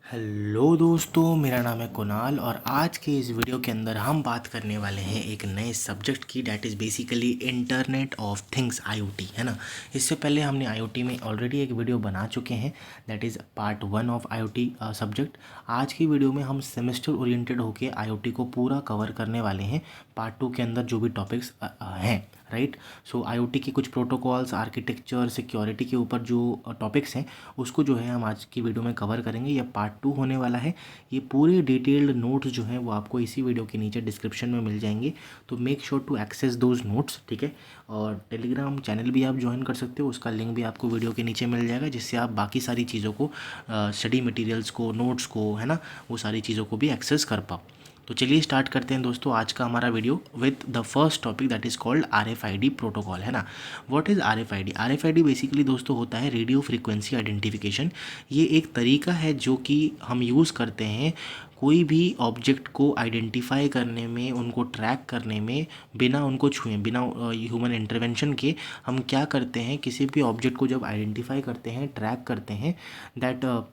Hello दोस्तों, मेरा नाम है कुणाल और आज के इस वीडियो के अंदर हम बात करने वाले हैं एक नए सब्जेक्ट की, that is basically internet of things IoT, है ना। इससे पहले हमने आईओटी में ऑलरेडी एक वीडियो बना चुके हैं, that is part 1 of IoT subject. आज की वीडियो में हम सेमेस्टर ओरिएंटेड होकर आईओटी को पूरा कवर करने वाले हैं। पार्ट 2 के अंदर जो भी टॉपिक्स हैं, राइट। सो आईओटी के कुछ प्रोटोकॉल्स, आर्किटेक्चर, सिक्योरिटी के ऊपर जो टॉपिक्स हैं उसको जो है हम आज की वीडियो में कवर करेंगे। ये पार्ट 2 होने वाला है। ये पूरे डिटेल्ड नोट्स जो हैं वो आपको इसी वीडियो के नीचे डिस्क्रिप्शन में मिल जाएंगे, तो make sure to access those notes, ठीक है। और टेलीग्राम चैनल भी आप ज्वाइन कर सकते हो, उसका लिंक भी आपको वीडियो के नीचे मिल जाएगा, जिससे आप बाकी सारी चीज़ों को, स्टडी मटेरियल्स को, नोट्स को, है ना, वो सारी चीज़ों को भी एक्सेस कर पाओ। तो चलिए स्टार्ट करते हैं दोस्तों आज का हमारा video with the first topic, that is called RFID protocol, है ना। What is RFID? RFID basically दोस्तों होता है रेडियो फ्रीक्वेंसी आइडेंटिफिकेशन। ये एक तरीका है जो कि हम यूज़ करते हैं कोई भी ऑब्जेक्ट को आइडेंटिफाई करने में, उनको ट्रैक करने में, बिना उनको छुए, बिना ह्यूमन इंटरवेंशन के। हम क्या करते हैं, किसी भी ऑब्जेक्ट को जब आइडेंटिफाई करते हैं, ट्रैक करते हैं, that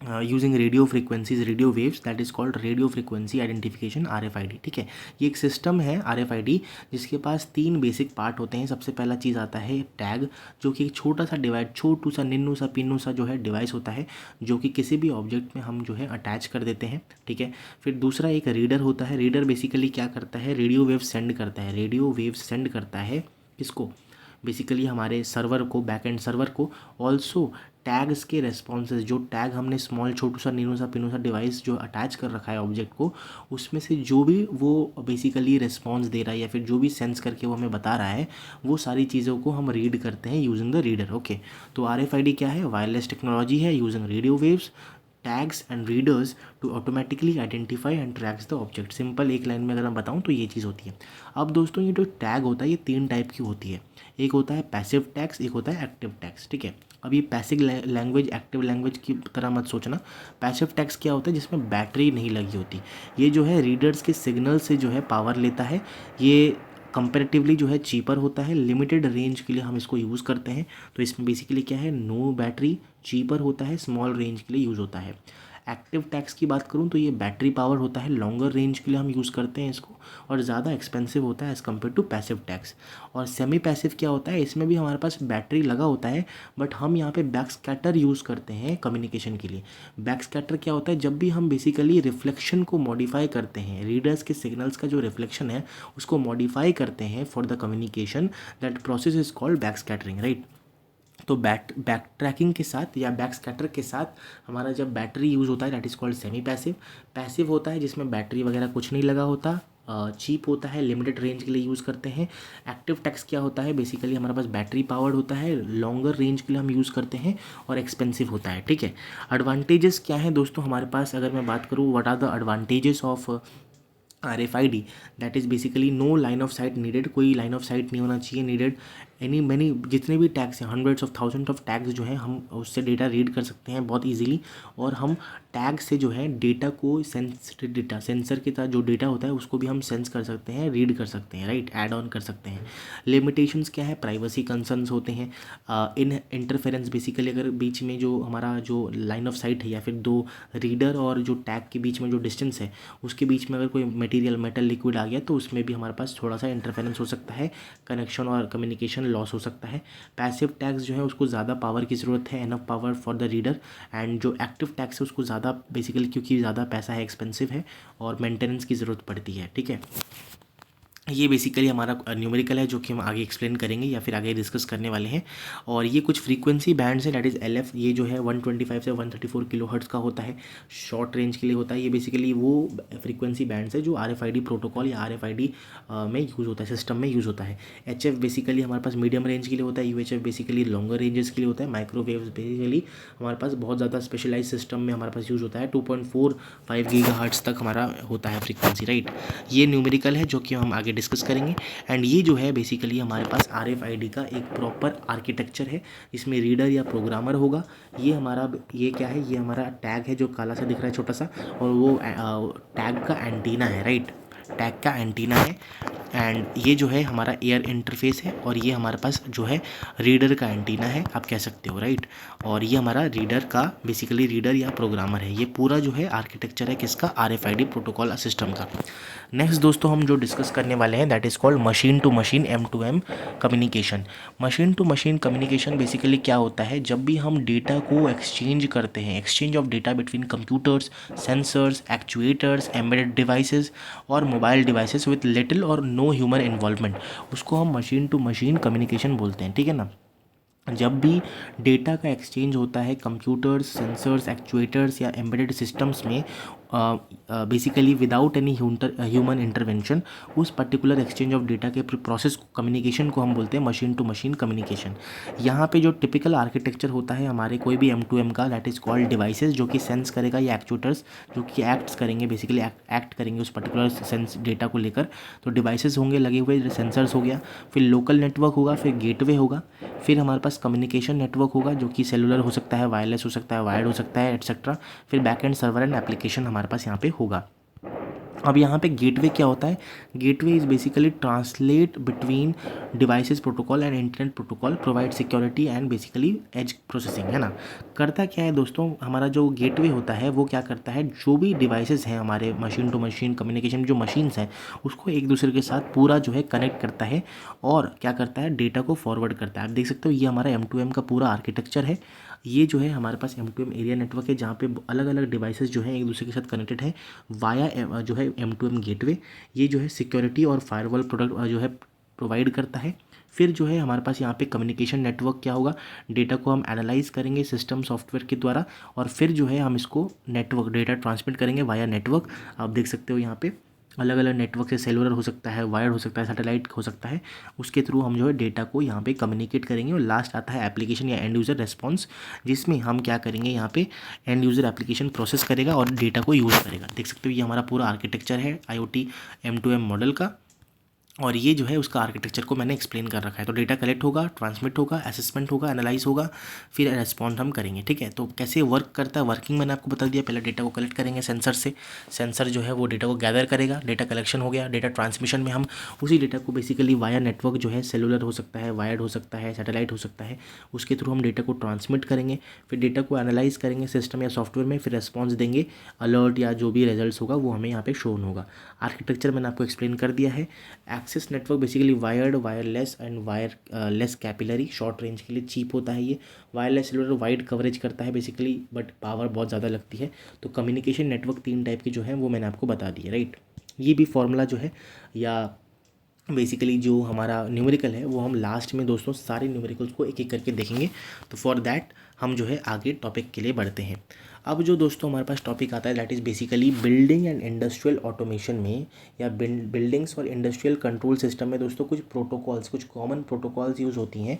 using radio frequencies, radio waves, that is called radio frequency identification, RFID, ठीक है। ये एक सिस्टम है आरएफआईडी, जिसके पास 3 बेसिक पार्ट होते हैं। सबसे पहला चीज़ आता है टैग, जो कि एक छोटा सा डिवाइस, छोटू सा निन्नू सा पिन्नू सा जो है डिवाइस होता है, जो कि किसी भी ऑब्जेक्ट में हम जो है अटैच कर देते हैं, ठीक है। फिर दूसरा एक रीडर होता है। रीडर बेसिकली क्या करता है, रेडियो वेव सेंड करता है। रेडियो वेव सेंड करता है किसको? बेसिकली हमारे सर्वर को, बैक एंड सर्वर को। ऑल्सो टैग्स के रेस्पॉन्सेज, जो टैग हमने स्मॉल छोटू सा नीनू सा पिनू सा डिवाइस जो अटैच कर रखा है ऑब्जेक्ट को, उसमें से जो भी वो बेसिकली रिस्पॉन्स दे रहा है या फिर जो भी सेंस करके वो हमें बता रहा है, वो सारी चीज़ों को हम रीड करते हैं यूजिंग द रीडर, ओके। तो आरएफआईडी क्या है? वायरलेस टेक्नोलॉजी है using radio waves, tags and readers to automatically identify and tracks the object. Simple एक लाइन में अगर मैं बताऊँ तो ये चीज़ होती है। अब दोस्तों ये जो टैग होता है ये 3 टाइप की होती है। एक होता है पैसिव टैग्स, एक होता है एक्टिव टैग्स, ठीक है। अब ये पैसिव लैंग्वेज, एक्टिव लैंग्वेज की तरह मत सोचना। पैसिव टैग्स क्या होता है? जिसमें बैटरी नहीं लगी होती। ये जो है रीडर्स के सिग्नल से जो है पावर लेता है। ये कंपेरेटिवली जो है चीपर होता है, लिमिटेड रेंज के लिए हम इसको यूज़ करते हैं। तो इसमें बेसिकली क्या है, नो बैटरी, चीपर होता है, स्मॉल रेंज के लिए यूज़ होता है। एक्टिव टैक्स की बात करूँ तो ये बैटरी पावर होता है, लॉन्गर रेंज के लिए हम यूज़ करते हैं इसको, और ज़्यादा एक्सपेंसिव होता है as compare to passive tags. और सेमी पैसिव क्या होता है? इसमें भी हमारे पास बैटरी लगा होता है, बट हम यहाँ पे बैक स्कैटर यूज़ करते हैं कम्युनिकेशन के लिए। बैक स्कैटर क्या होता है? जब भी हम बेसिकली रिफ्लेक्शन को मॉडिफाई करते हैं, रीडर्स के सिग्नल्स का जो रिफ्लेक्शन है उसको मॉडिफाई करते हैं for the communication, that process is called back scattering, right. तो बैक ट्रैकिंग के साथ या बैक स्कैटर के साथ हमारा जब बैटरी यूज़ होता है, that is called semi passive. Passive होता है जिसमें बैटरी वगैरह कुछ नहीं लगा होता, चीप होता है, लिमिटेड रेंज के लिए यूज़ करते हैं। एक्टिव टैक्स क्या होता है? बेसिकली हमारे पास बैटरी पावर्ड होता है, लॉन्गर रेंज के लिए हम यूज़ करते हैं, और एक्सपेंसिव होता है, ठीक है। एडवांटेजेस क्या हैं दोस्तों हमारे पास? अगर मैं बात करूँ what are the advantages of RFID, that is basically no line of sight needed. कोई लाइन ऑफ साइट नहीं होना चाहिए नीडेड। एनी मैनी जितने भी टैग्स हैं, hundreds of thousand of tags जो हैं, हम उससे डेटा रीड कर सकते हैं बहुत इजीली। और हम टैग से जो है डेटा को, सेंसिटिव डेटा, सेंसर के साथ जो डेटा होता है उसको भी हम सेंस कर सकते हैं, रीड कर सकते हैं, राइट, ऐड ऑन कर सकते हैं। लिमिटेशंस क्या है? प्राइवेसी कंसर्न्स होते हैं, इन इंटरफेरेंस, बेसिकली अगर बीच में जो हमारा जो लाइन ऑफ साइट है या फिर दो रीडर और जो टैग के बीच में जो डिस्टेंस है, उसके बीच में अगर कोई मटेरियल, मेटल, लिक्विड आ गया तो उसमें भी हमारे पास थोड़ा सा इंटरफेरेंस हो सकता है, कनेक्शन और कम्युनिकेशन लॉस हो सकता है। पैसिव टैग्स जो है उसको ज़्यादा पावर की ज़रूरत है, enough power for the reader. And जो एक्टिव टैग्स है उसको ज़्यादा बेसिकली, क्योंकि ज़्यादा पैसा है, एक्सपेंसिव है और मेंटेनेंस की ज़रूरत पड़ती है, ठीक है। ये बेसिकली हमारा न्यूमेरिकल है जो कि हम आगे एक्सप्लेन करेंगे या फिर आगे डिस्कस करने वाले हैं। और ये कुछ फ्रीक्वेंसी बैंड्स हैं, दैट इज़ LF। ये जो है 125 से 134 किलो हर्ट्ज़ का होता है, शॉर्ट रेंज के लिए होता है। ये बेसिकली वो फ्रीक्वेंसी बैंड्स है जो RFID प्रोटोकॉल या RFID में यूज़ होता है, सिस्टम में यूज़ होता है। HF बेसिकली हमारे पास मीडियम रेंज के लिए होता है, UHF बेसिकली लॉन्गर रेंजेस के लिए होता है। माइक्रोवेव्स बेसिकली हमारे पास बहुत ज़्यादा स्पेशलाइज सिस्टम में हमारे पास यूज़ होता है, 2.45 गीगाहर्ट्ज़ तक हमारा होता है फ्रीक्वेंसी, राइट। ये न्यूमेरिकल है जो कि हम आगे डिस्कस करेंगे। एंड ये जो है बेसिकली हमारे पास RFID का एक प्रॉपर आर्किटेक्चर है, इसमें रीडर या प्रोग्रामर होगा। ये हमारा, ये क्या है, ये हमारा टैग है जो काला सा दिख रहा है छोटा सा, और वो टैग का एंटीना है, राइट, टैग का एंटीना है। एंड ये जो है हमारा एयर इंटरफेस है और ये हमारे पास जो है रीडर का एंटीना है, आप कह सकते हो, राइट। और ये हमारा रीडर का बेसिकली रीडर या प्रोग्रामर है। ये पूरा जो है आर्किटेक्चर है किसका, RFID प्रोटोकॉल सिस्टम का। नेक्स्ट दोस्तों हम जो डिस्कस करने वाले हैं that is called machine to machine M2M communication. Machine to machine communication basically क्या होता है, जब भी हम डेटा को एक्सचेंज करते हैं, exchange of data between computers, sensors, actuators, embedded devices और मोबाइल डिवाइसेस विथ लिटिल और नो ह्यूमन इन्वॉल्वमेंट, उसको हम मशीन टू मशीन कम्युनिकेशन बोलते हैं, ठीक है ना। जब भी डेटा का एक्सचेंज होता है कंप्यूटर्स, सेंसर्स, एक्चुएटर्स या एम्बेडेड सिस्टम्स में basically without any human intervention, उस पर्टिकुलर एक्सचेंज ऑफ डेटा के प्रोसेस कम्युनिकेशन को हम बोलते हैं मशीन टू मशीन कम्युनिकेशन। यहाँ पे जो टिपिकल आर्किटेक्चर होता है हमारे कोई भी M2M का, दैट इज़ कॉल्ड डिवाइसेस, जो कि सेंस करेगा, या एक्चुएटर्स जो कि एक्ट्स करेंगे, बेसिकली एक्ट करेंगे उस पर्टिकुलर सेंस डेटा को लेकर। तो डिवाइसेस होंगे लगे हुए, सेंसर्स हो गया, फिर लोकल नेटवर्क होगा, फिर गेटवे होगा, फिर हमारे पास कम्युनिकेशन नेटवर्क होगा जो कि सेलुलर हो सकता है, वायरलेस हो सकता है, वायर्ड हो सकता है, एटसेट्रा। फिर बैकएंड सर्वर एंड एप्लीकेशन हमारे पास यहाँ पे होगा। अब यहाँ पे गेटवे क्या होता है, gateway is basically translate between devices protocol and internet protocol, provide security and basically edge processing, है ना। करता क्या है दोस्तों, हमारा जो गेटवे होता है वो क्या करता है, जो भी डिवाइसेस हैं हमारे मशीन टू मशीन कम्युनिकेशन जो मशीन्स हैं उसको एक दूसरे के साथ पूरा जो है कनेक्ट करता है और क्या करता है, डेटा को फॉरवर्ड करता है। आप देख सकते हो ये हमारा M2M का पूरा आर्किटेक्चर है। ये जो है हमारे पास M2M एरिया नेटवर्क है जहाँ पे अलग अलग डिवाइसेस जो हैं एक दूसरे के साथ कनेक्टेड है वाया जो है M2M गेटवे। ये जो है सिक्योरिटी और फायरवॉल प्रोडक्ट जो है प्रोवाइड करता है। फिर जो है हमारे पास यहाँ पे कम्युनिकेशन नेटवर्क क्या होगा, डेटा को हम एनालाइज करेंगे सिस्टम सॉफ्टवेयर के द्वारा और फिर जो है हम इसको नेटवर्क डेटा ट्रांसमिट करेंगे वाया नेटवर्क। आप देख सकते हो यहाँ पे अलग अलग नेटवर्क से, सेलुलर हो सकता है, वायर्ड हो सकता है, सैटेलाइट हो सकता है, उसके थ्रू हम जो है डेटा को यहाँ पे कम्युनिकेट करेंगे। और लास्ट आता है एप्लीकेशन या एंड यूज़र रेस्पॉन्स, जिसमें हम क्या करेंगे, यहाँ पे एंड यूज़र एप्लीकेशन प्रोसेस करेगा और डेटा को यूज़ करेगा। देख सकते हो ये हमारा पूरा आर्किटेक्चर है IoT M2M मॉडल का, और ये जो है उसका आर्किटेक्चर को मैंने एक्सप्लेन कर रखा है। तो डेटा कलेक्ट होगा, ट्रांसमिट होगा, असेसमेंट होगा, एनालाइज होगा, फिर रेस्पॉन्ड हम करेंगे, ठीक है। तो कैसे वर्क करता है, वर्किंग मैंने आपको बता दिया। पहले डेटा को कलेक्ट करेंगे सेंसर से, सेंसर जो है वो डेटा को गैदर करेगा, डेटा कलेक्शन हो गया, डेटा ट्रांसमिशन में हम उसी डेटा को बेसिकली वाया नेटवर्क जो है सेलुलर हो सकता है, वायर्ड हो सकता है, सैटेलाइट हो सकता है, उसके थ्रू हम डेटा को ट्रांसमिट करेंगे, फिर डेटा को एनालाइज करेंगे सिस्टम या सॉफ्टवेयर में, फिर रेस्पॉन्स देंगे, अलर्ट या जो भी रिजल्ट होगा वो हमें यहाँ पे शोन होगा। आर्किटेक्चर मैंने आपको एक्सप्लेन कर दिया है। Access network basically wired, wireless and wireless capillary, short range के लिए चीप होता है ये। वायरलेस सेलुलर वाइड कवरेज करता है बेसिकली, बट पावर बहुत ज़्यादा लगती है। तो कम्युनिकेशन नेटवर्क 3 टाइप के जो है वो मैंने आपको बता दिए, राइट। ये भी फॉर्मूला जो है या बेसिकली जो हमारा न्यूमेरिकल है वो हम लास्ट में दोस्तों सारे न्यूमेरिकल्स को एक एक करके देखेंगे। तो फॉर दैट हम जो है आगे टॉपिक के लिए बढ़ते हैं। अब जो दोस्तों हमारे पास टॉपिक आता है that is basically building and industrial automation में या बिल्डिंग्स और इंडस्ट्रियल कंट्रोल सिस्टम में दोस्तों कुछ प्रोटोकॉल्स, कुछ कॉमन प्रोटोकॉल्स यूज़ होती हैं,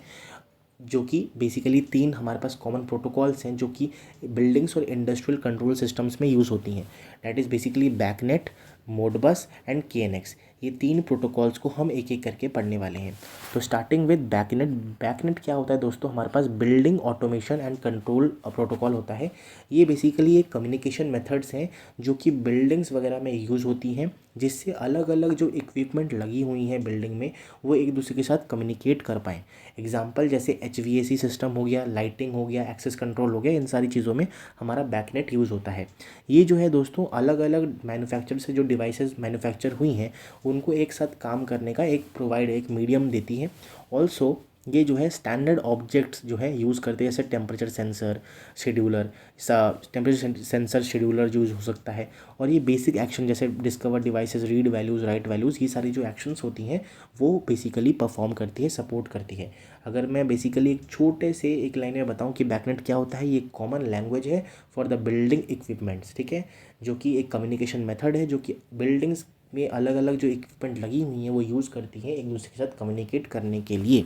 जो कि बेसिकली 3 हमारे पास कॉमन प्रोटोकॉल्स हैं जो कि बिल्डिंग्स और इंडस्ट्रियल कंट्रोल सिस्टम्स में यूज़ होती हैं। That is basically BACnet, Modbus and KNX। ये 3 प्रोटोकॉल्स को हम एक एक करके पढ़ने वाले हैं। तो स्टार्टिंग विद बैकनेट। बैकनेट क्या होता है दोस्तों, हमारे पास building automation and control protocol होता है। ये बेसिकली एक कम्युनिकेशन मेथड्स हैं जो कि बिल्डिंग्स वगैरह में यूज़ होती हैं, जिससे अलग अलग जो इक्विपमेंट लगी हुई हैं बिल्डिंग में वो एक दूसरे के साथ कम्युनिकेट कर पाएँ। एग्जाम्पल जैसे HVAC सिस्टम हो गया, लाइटिंग हो गया, एक्सेस कंट्रोल हो गया, इन सारी चीज़ों में हमारा बैकनेट यूज़ होता है। ये जो है दोस्तों अलग अलग मैन्युफैक्चर से जो डिवाइसेस मैन्युफैक्चर हुई हैं उनको एक साथ काम करने का एक मीडियम देती है। ऑल्सो ये जो है स्टैंडर्ड ऑब्जेक्ट्स जो है यूज़ करते हैं, जैसे temperature sensor, scheduler, temperature sensor scheduler use हो सकता है। और ये बेसिक एक्शन जैसे discover devices, read values, right values, ये सारी जो एक्शंस होती हैं वो बेसिकली परफॉर्म करती है, सपोर्ट करती है। अगर मैं बेसिकली एक छोटे से एक लाइन में बताऊं कि बैकनेट क्या होता है, ये कॉमन लैंग्वेज है फॉर द बिल्डिंग इक्विपमेंट्स, ठीक है, जो कि एक कम्युनिकेशन मेथड है जो कि बिल्डिंग्स में अलग अलग जो इक्विपमेंट लगी हुई हैं वो यूज़ करती हैं एक दूसरे के साथ कम्युनिकेट करने के लिए।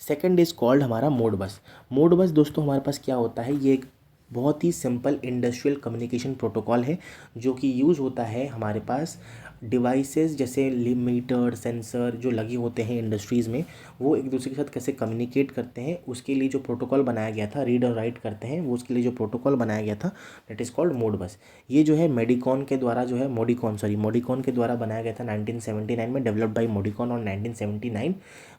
सेकंड इज़ कॉल्ड हमारा मोडबस। मोडबस दोस्तों हमारे पास क्या होता है, ये एक बहुत ही सिंपल इंडस्ट्रियल कम्युनिकेशन प्रोटोकॉल है जो कि यूज़ होता है हमारे पास डिवाइसेस जैसे मीटर सेंसर जो लगे होते हैं इंडस्ट्रीज़ में, वो एक दूसरे के साथ कैसे कम्युनिकेट करते हैं, उसके लिए जो प्रोटोकॉल बनाया गया था, रीड और राइट करते हैं, वो उसके लिए जो प्रोटोकॉल बनाया गया था दैट इज़ कॉल्ड मोडबस। ये जो है मेडिकॉन के द्वारा जो है मोडिकॉन के द्वारा बनाया गया था 1979 में, डेवलप्ड बाय मोडिकॉन और 1979।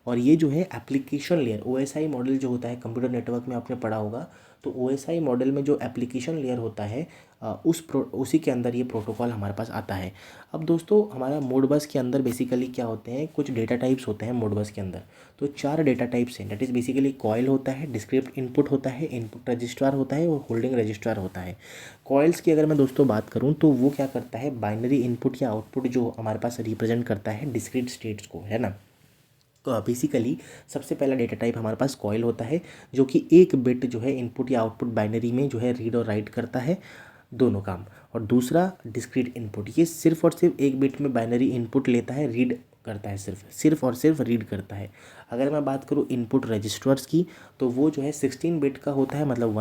और ये जो है एप्लीकेशन लेयर, OSI मॉडल जो होता है कंप्यूटर नेटवर्क में आपने पढ़ा होगा, तो OSI मॉडल में जो एप्लीकेशन लेयर होता है उसी के अंदर ये प्रोटोकॉल हमारे पास आता है। अब दोस्तों हमारा मोडबस के अंदर बेसिकली क्या होते हैं, कुछ डेटा टाइप्स होते हैं मोडबस के अंदर। तो 4 डेटा टाइप्स हैं, दैट इज़ बेसिकली कॉयल होता है, डिस्क्रिप्ट इनपुट होता है, इनपुट रजिस्ट्रार होता है और होल्डिंग रजिस्ट्रार होता है। कॉइल्स की अगर मैं दोस्तों बात करूँ तो वो क्या करता है, बाइनरी इनपुट या आउटपुट जो हमारे पास रिप्रेजेंट करता है डिस्क्रीट स्टेट्स को, है ना। तो बेसिकली सबसे पहला डेटा टाइप हमारे पास कॉयल होता है, जो कि एक बिट जो है इनपुट या आउटपुट बाइनरी में जो है रीड और राइट करता है, दोनों काम। और दूसरा डिस्क्रीट इनपुट, ये सिर्फ और सिर्फ एक बिट में बाइनरी इनपुट लेता है, रीड करता है, सिर्फ और सिर्फ रीड करता है। अगर मैं बात करूँ इनपुट रजिस्टर्स की, तो वो जो है 16 बिट का होता है, मतलब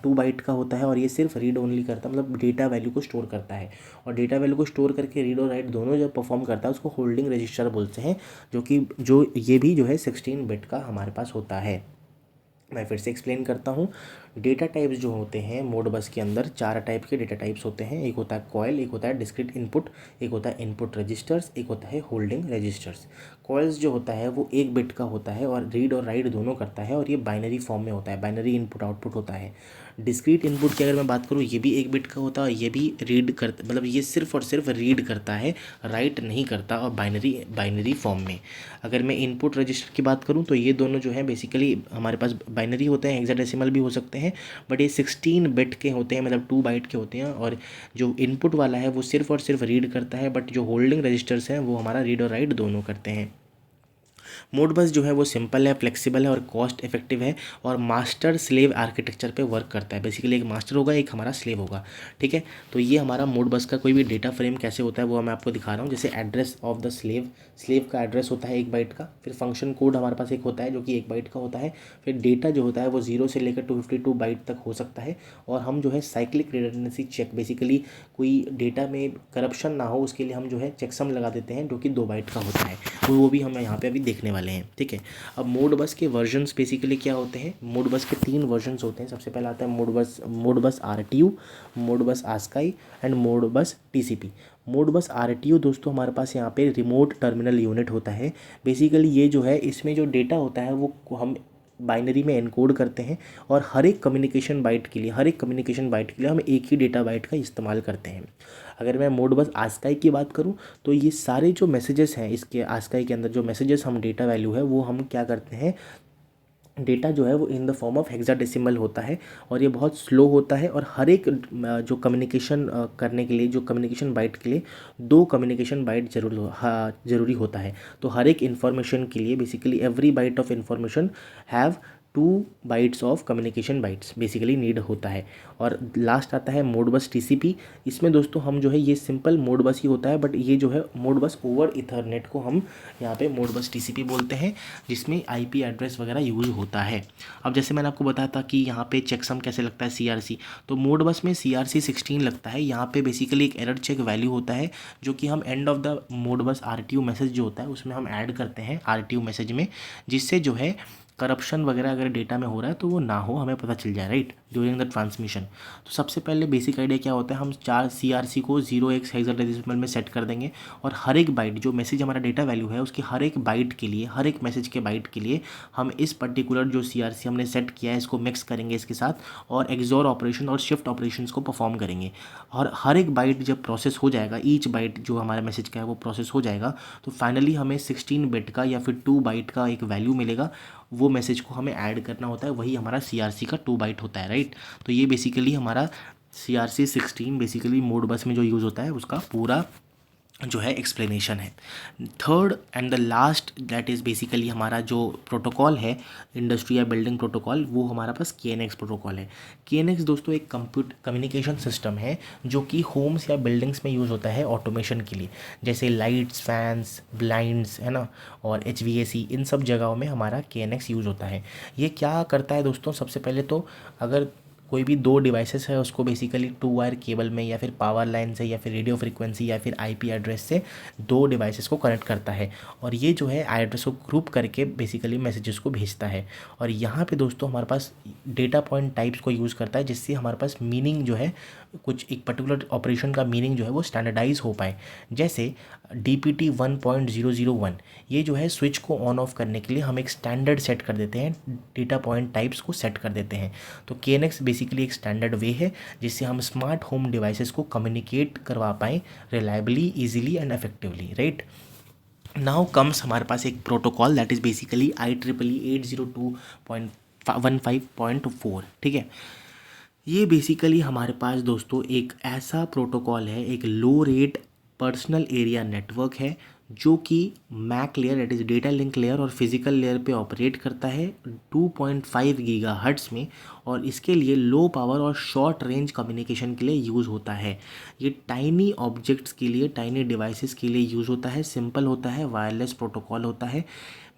2 बाइट का होता है, और ये सिर्फ रीड ओनली करता है, मतलब डेटा वैल्यू को स्टोर करता है। और डेटा वैल्यू को स्टोर करके रीड और राइट दोनों जब परफॉर्म करता है उसको होल्डिंग रजिस्टर बोलते हैं, जो ये भी जो है 16 बिट का हमारे पास होता है। मैं फिर से एक्सप्लेन करता हूँ। डेटा टाइप्स जो होते हैं मोडबस के अंदर 4 टाइप के डेटा टाइप्स होते हैं। एक होता है कॉयल, एक होता है डिस्क्रीट इनपुट, एक होता है इनपुट रजिस्टर्स, एक होता है होल्डिंग रजिस्टर्स। कॉइल्स जो होता है वो 1 बिट का होता है और रीड और राइट दोनों करता है, और ये बाइनरी फॉर्म में होता है, बाइनरी इनपुट आउटपुट होता है। डिस्क्रीट इनपुट की अगर मैं बात करूँ, ये भी 1 बिट का होता है, ये भी रीड कर, मतलब ये सिर्फ और सिर्फ रीड करता है, राइट नहीं करता, और बाइनरी फॉर्म में। अगर मैं इनपुट रजिस्टर की बात करूँ तो ये दोनों जो है बेसिकली हमारे पास बाइनरी होते हैं, हेक्साडेसिमल भी हो सकते हैं, बट ये 16 बिट के होते हैं, मतलब 2 बाइट के होते हैं। और जो इनपुट वाला है वो सिर्फ और सिर्फ रीड करता है, बट जो होल्डिंग रजिस्टर्स हैं वो हमारा रीड और राइट दोनों करते हैं। मोडबस जो है वो सिंपल है, फ्लेक्सिबल है और कॉस्ट इफेक्टिव है, और मास्टर स्लेव आर्किटेक्चर पे वर्क करता है। बेसिकली एक मास्टर होगा, एक हमारा स्लेव होगा, ठीक है। तो ये हमारा मोडबस का कोई भी डेटा फ्रेम कैसे होता है वो मैं आपको दिखा रहा हूँ। जैसे address of the slave, slave का एड्रेस होता है 1 बाइट का, फिर फंक्शन कोड हमारे पास एक होता है जो कि 1 बाइट का होता है, फिर डेटा जो होता है वो 0 से लेकर 252 बाइट तक हो सकता है। और हम जो है साइक्लिक रिडंडेंसी चेक, बेसिकली कोई डेटा में करप्शन ना हो उसके लिए हम जो है चेकसम लगा देते हैं, जो कि 2 बाइट का होता है, तो वो भी हम यहाँ पे अभी देखने वाले हैं, ठीक है। अब मोडबस के वर्जन्स बेसिकली क्या होते हैं, मोडबस के 3 वर्जन्स होते हैं। सबसे पहला आता है Modbus RTU, Modbus ASCII and Modbus TCP। Modbus RTU दोस्तों हमारे पास यहाँ पे रिमोट टर्मिनल यूनिट होता है। बेसिकली ये जो है इसमें जो डेटा होता है वो हम बाइनरी में एनकोड करते हैं, और हर एक कम्युनिकेशन बाइट के लिए हम एक ही डेटा बाइट का इस्तेमाल करते हैं। अगर मैं मोडबस आस्काई की बात करूं तो ये सारे जो मैसेजेस हैं इसके आस्काई के अंदर, जो मैसेजेस हम डेटा वैल्यू है वो हम क्या करते हैं, डेटा जो है वो in the form of hexadecimal होता है, और ये बहुत स्लो होता है। और हर एक जो कम्युनिकेशन करने के लिए, जो कम्युनिकेशन बाइट के लिए 2 कम्युनिकेशन बाइट ज़रूरी होता है। तो हर एक इन्फॉर्मेशन के लिए basically every byte of information have 2 bytes of communication bytes basically need होता है। और लास्ट आता है मोडबस TCP। इसमें दोस्तों हम जो है ये सिंपल मोडबस ही होता है, बट ये जो है मोडबस ओवर इथरनेट को हम यहाँ पे मोडबस TCP बोलते हैं, जिसमें IP एड्रेस वगैरह यूज़ होता है। अब जैसे मैंने आपको बताया था कि यहाँ पे चेकसम कैसे लगता है, CRC, तो मोडबस में CRC 16 लगता है। यहाँ पे बेसिकली एक एरर चेक वैल्यू होता है, जो कि हम end of the Modbus RTU message जो होता है उसमें हम ऐड करते हैं RTU मैसेज में, जिससे जो है करप्शन वगैरह अगर डेटा में हो रहा है तो वो ना हो, हमें पता चल जाए, राइट, ड्यूरिंग द ट्रांसमिशन। तो सबसे पहले बेसिक आइडिया क्या होता है, हम 4 CRC को 0x हेक्साडेसिमल में सेट कर देंगे, और हर एक बाइट जो मैसेज हमारा डेटा वैल्यू है उसकी हर एक बाइट के लिए, हर एक मैसेज के बाइट के लिए हम इस पर्टिकुलर जो CRC हमने सेट किया है इसको मिक्स करेंगे इसके साथ, और एक्सोर ऑपरेशन और शिफ्ट ऑपरेशंस को परफॉर्म करेंगे। और हर एक बाइट जब प्रोसेस हो जाएगा, ईच बाइट जो हमारा मैसेज का है वो प्रोसेस हो जाएगा, तो फाइनली हमें 16 बिट का या फिर 2 बाइट का एक वैल्यू मिलेगा। वो मैसेज को हमें ऐड करना होता है, वही हमारा CRC का 2 बाइट होता है, राइट। तो ये बेसिकली हमारा CRC 16 बेसिकली मोडबस में जो यूज़ होता है उसका पूरा जो है एक्सप्लेनेशन है। Third and the last that is basically हमारा जो प्रोटोकॉल है इंडस्ट्री या बिल्डिंग प्रोटोकॉल, वो हमारा पास KNX प्रोटोकॉल है। KNX दोस्तों एक कम्युनिकेशन सिस्टम है जो कि होम्स या बिल्डिंग्स में यूज़ होता है ऑटोमेशन के लिए, जैसे लाइट्स, फैंस, ब्लाइंड्स, है ना, और HVAC, इन सब जगहों में हमारा KNX यूज़ होता है। ये क्या करता है दोस्तों, सबसे पहले तो अगर कोई भी दो डिवाइसेस है उसको बेसिकली 2 वायर केबल में या फिर पावर लाइन से या फिर रेडियो फ्रीक्वेंसी या फिर आईपी एड्रेस से दो डिवाइसेस को कनेक्ट करता है और ये जो है एड्रेस को ग्रुप करके बेसिकली मैसेजेस को भेजता है। और यहाँ पे दोस्तों हमारे पास डेटा पॉइंट टाइप्स को यूज़ करता है जिससे हमारे पास मीनिंग जो है कुछ एक पर्टिकुलर ऑपरेशन का मीनिंग जो है वो स्टैंडर्डाइज हो पाए। जैसे DPT 1.001 ये जो है स्विच को ऑन ऑफ करने के लिए हम एक स्टैंडर्ड सेट कर देते हैं, डेटा पॉइंट टाइप्स को सेट कर देते हैं। तो KNX बेसिकली एक स्टैंडर्ड वे है जिससे हम स्मार्ट होम डिवाइसेस को कम्युनिकेट करवा पाएँ reliably, easily and effectively, right. Now comes हमारे पास एक protocol that is basically IEEE 802.15.4, ठीक है। ये बेसिकली हमारे पास दोस्तों एक ऐसा प्रोटोकॉल है, एक low rate personal area network है जो कि MAC layer that is data link layer और फिजिकल लेयर पे ऑपरेट करता है 2.5 गीगाहर्ट्ज़ में और इसके लिए लो पावर और शॉर्ट रेंज कम्युनिकेशन के लिए यूज़ होता है। ये टाइनी ऑब्जेक्ट्स के लिए, टाइनी डिवाइसेस के लिए यूज़ होता है, सिंपल होता है, वायरलेस प्रोटोकॉल होता है।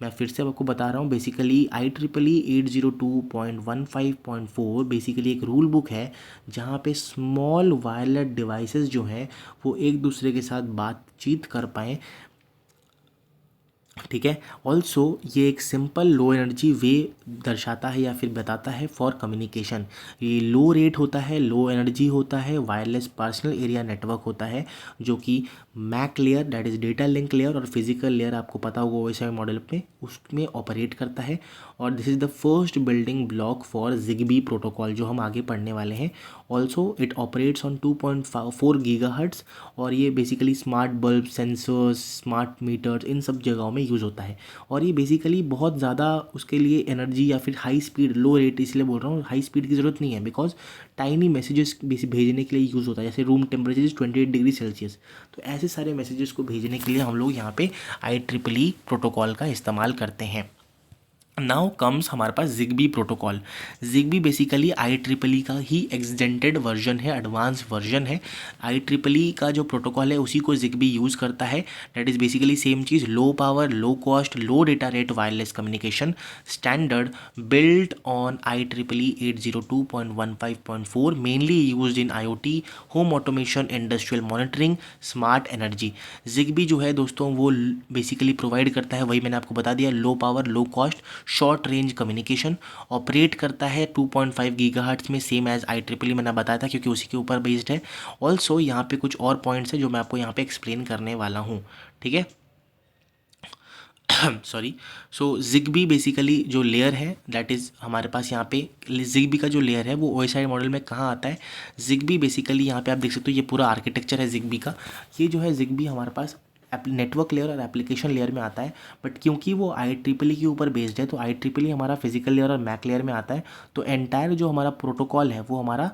मैं फिर से आपको बता रहा हूँ, बेसिकली IEEE 802.15.4 बेसिकली एक रूल बुक है जहाँ पे स्मॉल वायरलेस डिवाइसेस जो हैं वो एक दूसरे के साथ बातचीत कर पाएँ, ठीक है। ऑल्सो ये एक सिंपल लो एनर्जी वे दर्शाता है या फिर बताता है फॉर कम्युनिकेशन। ये लो रेट होता है, लो एनर्जी होता है, वायरलेस पर्सनल एरिया नेटवर्क होता है जो कि MAC layer that is data link layer और फिजिकल लेयर आपको पता होगा OSI मॉडल पे उसमें ऑपरेट करता है। और this is the first building block for ZigBee protocol जो हम आगे पढ़ने वाले हैं। Also it operates on 2.4 gigahertz और ये basically smart bulb, sensors, smart meters इन सब जगहों में यूज़ होता है। और ये बेसिकली बहुत ज़्यादा उसके लिए एनर्जी या फिर हाई स्पीड, लो रेट इसलिए बोल रहा हूँ, हाई स्पीड की ज़रूरत नहीं है बिकॉज टाइनी मैसेजेस भेजने के लिए यूज़ होता है। जैसे रूम टेम्परेचर 28 डिग्री सेल्सियस, तो ऐसे सारे मैसेजेस को भेजने के लिए हम लोग यहाँ पे IEEE प्रोटोकॉल का इस्तेमाल करते हैं। नाउ कम्स हमारे पास ZigBee protocol. ZigBee basically IEEE का ही एक्सटेंडेड वर्जन है, एडवांस वर्जन है। IEEE का जो प्रोटोकॉल है उसी को ZigBee यूज़ करता है। That is basically same cheese, low power, low cost, low data rate wireless communication standard built on IEEE 802.15.4 mainly used in IoT, home automation, industrial monitoring, smart energy. ZigBee जो है दोस्तों वो basically provide करता है, वही मैंने आपको बता दिया, low power, low cost, short range communication, operate करता है 2.5 गीगाहर्ट्ज़ में, सेम एज IEEE मैंने बताया था क्योंकि उसी के ऊपर बेस्ड है। ऑल्सो यहाँ पे कुछ और पॉइंट्स है जो मैं आपको यहाँ पे एक्सप्लेन करने वाला हूँ, ठीक है। सॉरी। सो ZigBee बेसिकली जो लेयर है दैट इज़ हमारे पास यहाँ पे ZigBee का जो लेयर है वो OSI मॉडल में कहाँ आता है। ZigBee बेसिकली यहाँ पे आप देख सकते हो, ये पूरा आर्किटेक्चर है ZigBee का। ये जो है ZigBee हमारे पास नेटवर्क लेयर और एप्लीकेशन लेयर में आता है, बट क्योंकि वो IEEE के ऊपर बेस्ड है तो IEEE हमारा फिजिकल लेयर और मैक लेयर में आता है। तो एंटायर जो हमारा प्रोटोकॉल है वो हमारा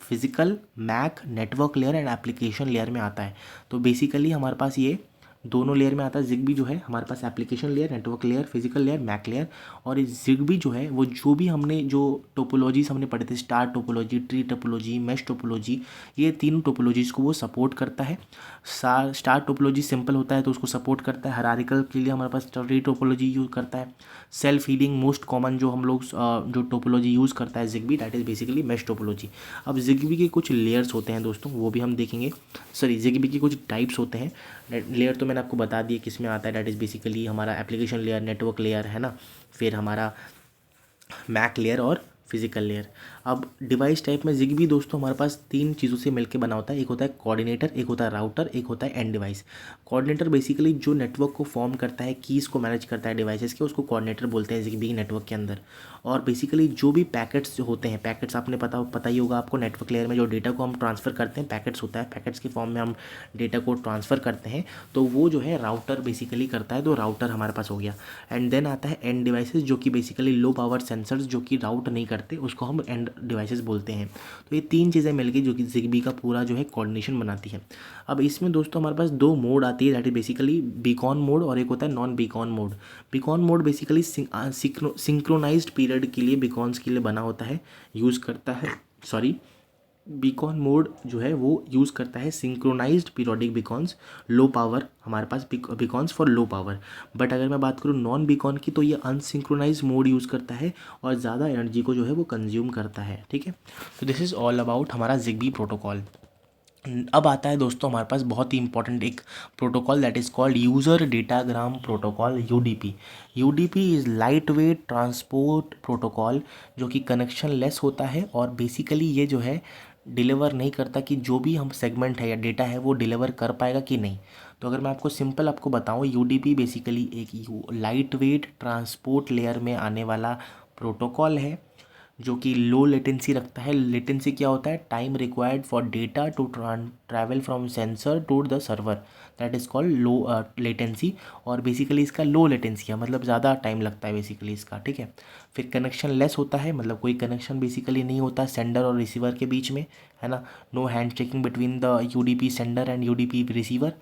physical, MAC, network layer and application layer में आता है। तो बेसिकली हमारे पास ये दोनों लेयर में आता है। ZigBee जो है हमारे पास application layer, network layer, physical layer, MAC layer. और इस ZigBee जो है वो जो भी हमने जो टोपोलॉजीज हमने पढ़े थे, star topology, tree topology, mesh topology, ये तीनों टोपोलॉजीज़ को वो सपोर्ट करता है। स्टार टोपोलॉजी सिंपल होता है तो उसको सपोर्ट करता है। हायरार्किकल के लिए हमारे पास ट्री टोपोलॉजी यूज़ करता है। सेल्फ हीलिंग मोस्ट कॉमन जो हम लोग जो टोपोलॉजी यूज़ करता है ZigBee that is basically mesh topology. अब ZigBee के कुछ लेयर्स होते हैं दोस्तों, वो भी हम देखेंगे। सॉरी, ZigBee के कुछ टाइप्स होते हैं। लेयर तो मैंने आपको बता दिया किस में आता है, दैट इज़ बेसिकली हमारा एप्लीकेशन लेयर, नेटवर्क लेयर है ना, फिर हमारा मैक लेयर और फिजिकल लेयर। अब डिवाइस टाइप में ZigBee दोस्तों हमारे पास तीन चीज़ों से मिलकर बना होता है। एक होता है कोऑर्डिनेटर, एक होता है राउटर, एक होता है एंड डिवाइस। कोऑर्डिनेटर बेसिकली जो नेटवर्क को फॉर्म करता है, कीज़ को मैनेज करता है डिवाइसेस के, उसको कोऑर्डिनेटर बोलते हैं ZigBee नेटवर्क के अंदर। और बेसिकली जो भी पैकेट्स जो होते हैं, पैकेट्स आपने पता ही होगा आपको, नेटवर्क लेयर में जो डेटा को हम ट्रांसफ़र करते हैं पैकेट्स होता है, पैकेट्स के फॉर्म में हम डेटा को ट्रांसफ़र करते हैं, तो वो जो है राउटर बेसिकली करता है। तो राउटर हमारे पास हो गया। एंड देन आता है एंड डिवाइसेस जो कि बेसिकली लो पावर सेंसर्स जो कि राउट नहीं करते, उसको हम एंड डिवाइसेस बोलते हैं। तो ये तीन चीज़ें मिलकर जो कि ZigBee का पूरा जो है कोऑर्डिनेशन बनाती है। अब इसमें दोस्तों हमारे पास दो मोड आती है, that is basically beacon mode और एक होता है non beacon mode. Beacon mode basically synchronized period के लिए बीकॉन्स के लिए बना होता है, यूज़ करता है। सॉरी, बीकॉन मोड जो है वो यूज़ करता है सिंक्रोनाइज्ड पीरियोडिक बीकॉन्स, लो पावर हमारे पास बीकॉन्स फॉर लो पावर। बट अगर मैं बात करूँ नॉन बीकॉन की तो ये अनसिंक्रोनाइज मोड यूज़ करता है और ज़्यादा एनर्जी को जो है वो कंज्यूम करता है। ठीक है, तो दिस इज़ ऑल अबाउट हमारा जिग्बी प्रोटोकॉल। अब आता है दोस्तों हमारे पास बहुत ही इंपॉर्टेंट एक protocol that is called user datagram protocol, UDP. UDP is light weight transport protocol, जो कि कनेक्शन लेस होता है और बेसिकली ये जो है डिलीवर नहीं करता कि जो भी हम सेगमेंट है या डेटा है वो डिलीवर कर पाएगा कि नहीं। तो अगर मैं आपको सिंपल आपको बताऊँ, यूडीपी बेसिकली एक लाइट वेट ट्रांसपोर्ट लेयर में आने वाला प्रोटोकॉल है जो कि लो लेटेंसी रखता है। लेटेंसी क्या होता है? Time required for data to travel from sensor to the server, that is called low latency. और बेसिकली इसका लो लेटेंसी है, मतलब ज़्यादा टाइम लगता है बेसिकली इसका। ठीक है, फिर कनेक्शन लेस होता है, मतलब कोई कनेक्शन बेसिकली नहीं होता सेंडर और रिसीवर के बीच में, है ना। No hand checking between the UDP sender and UDP receiver.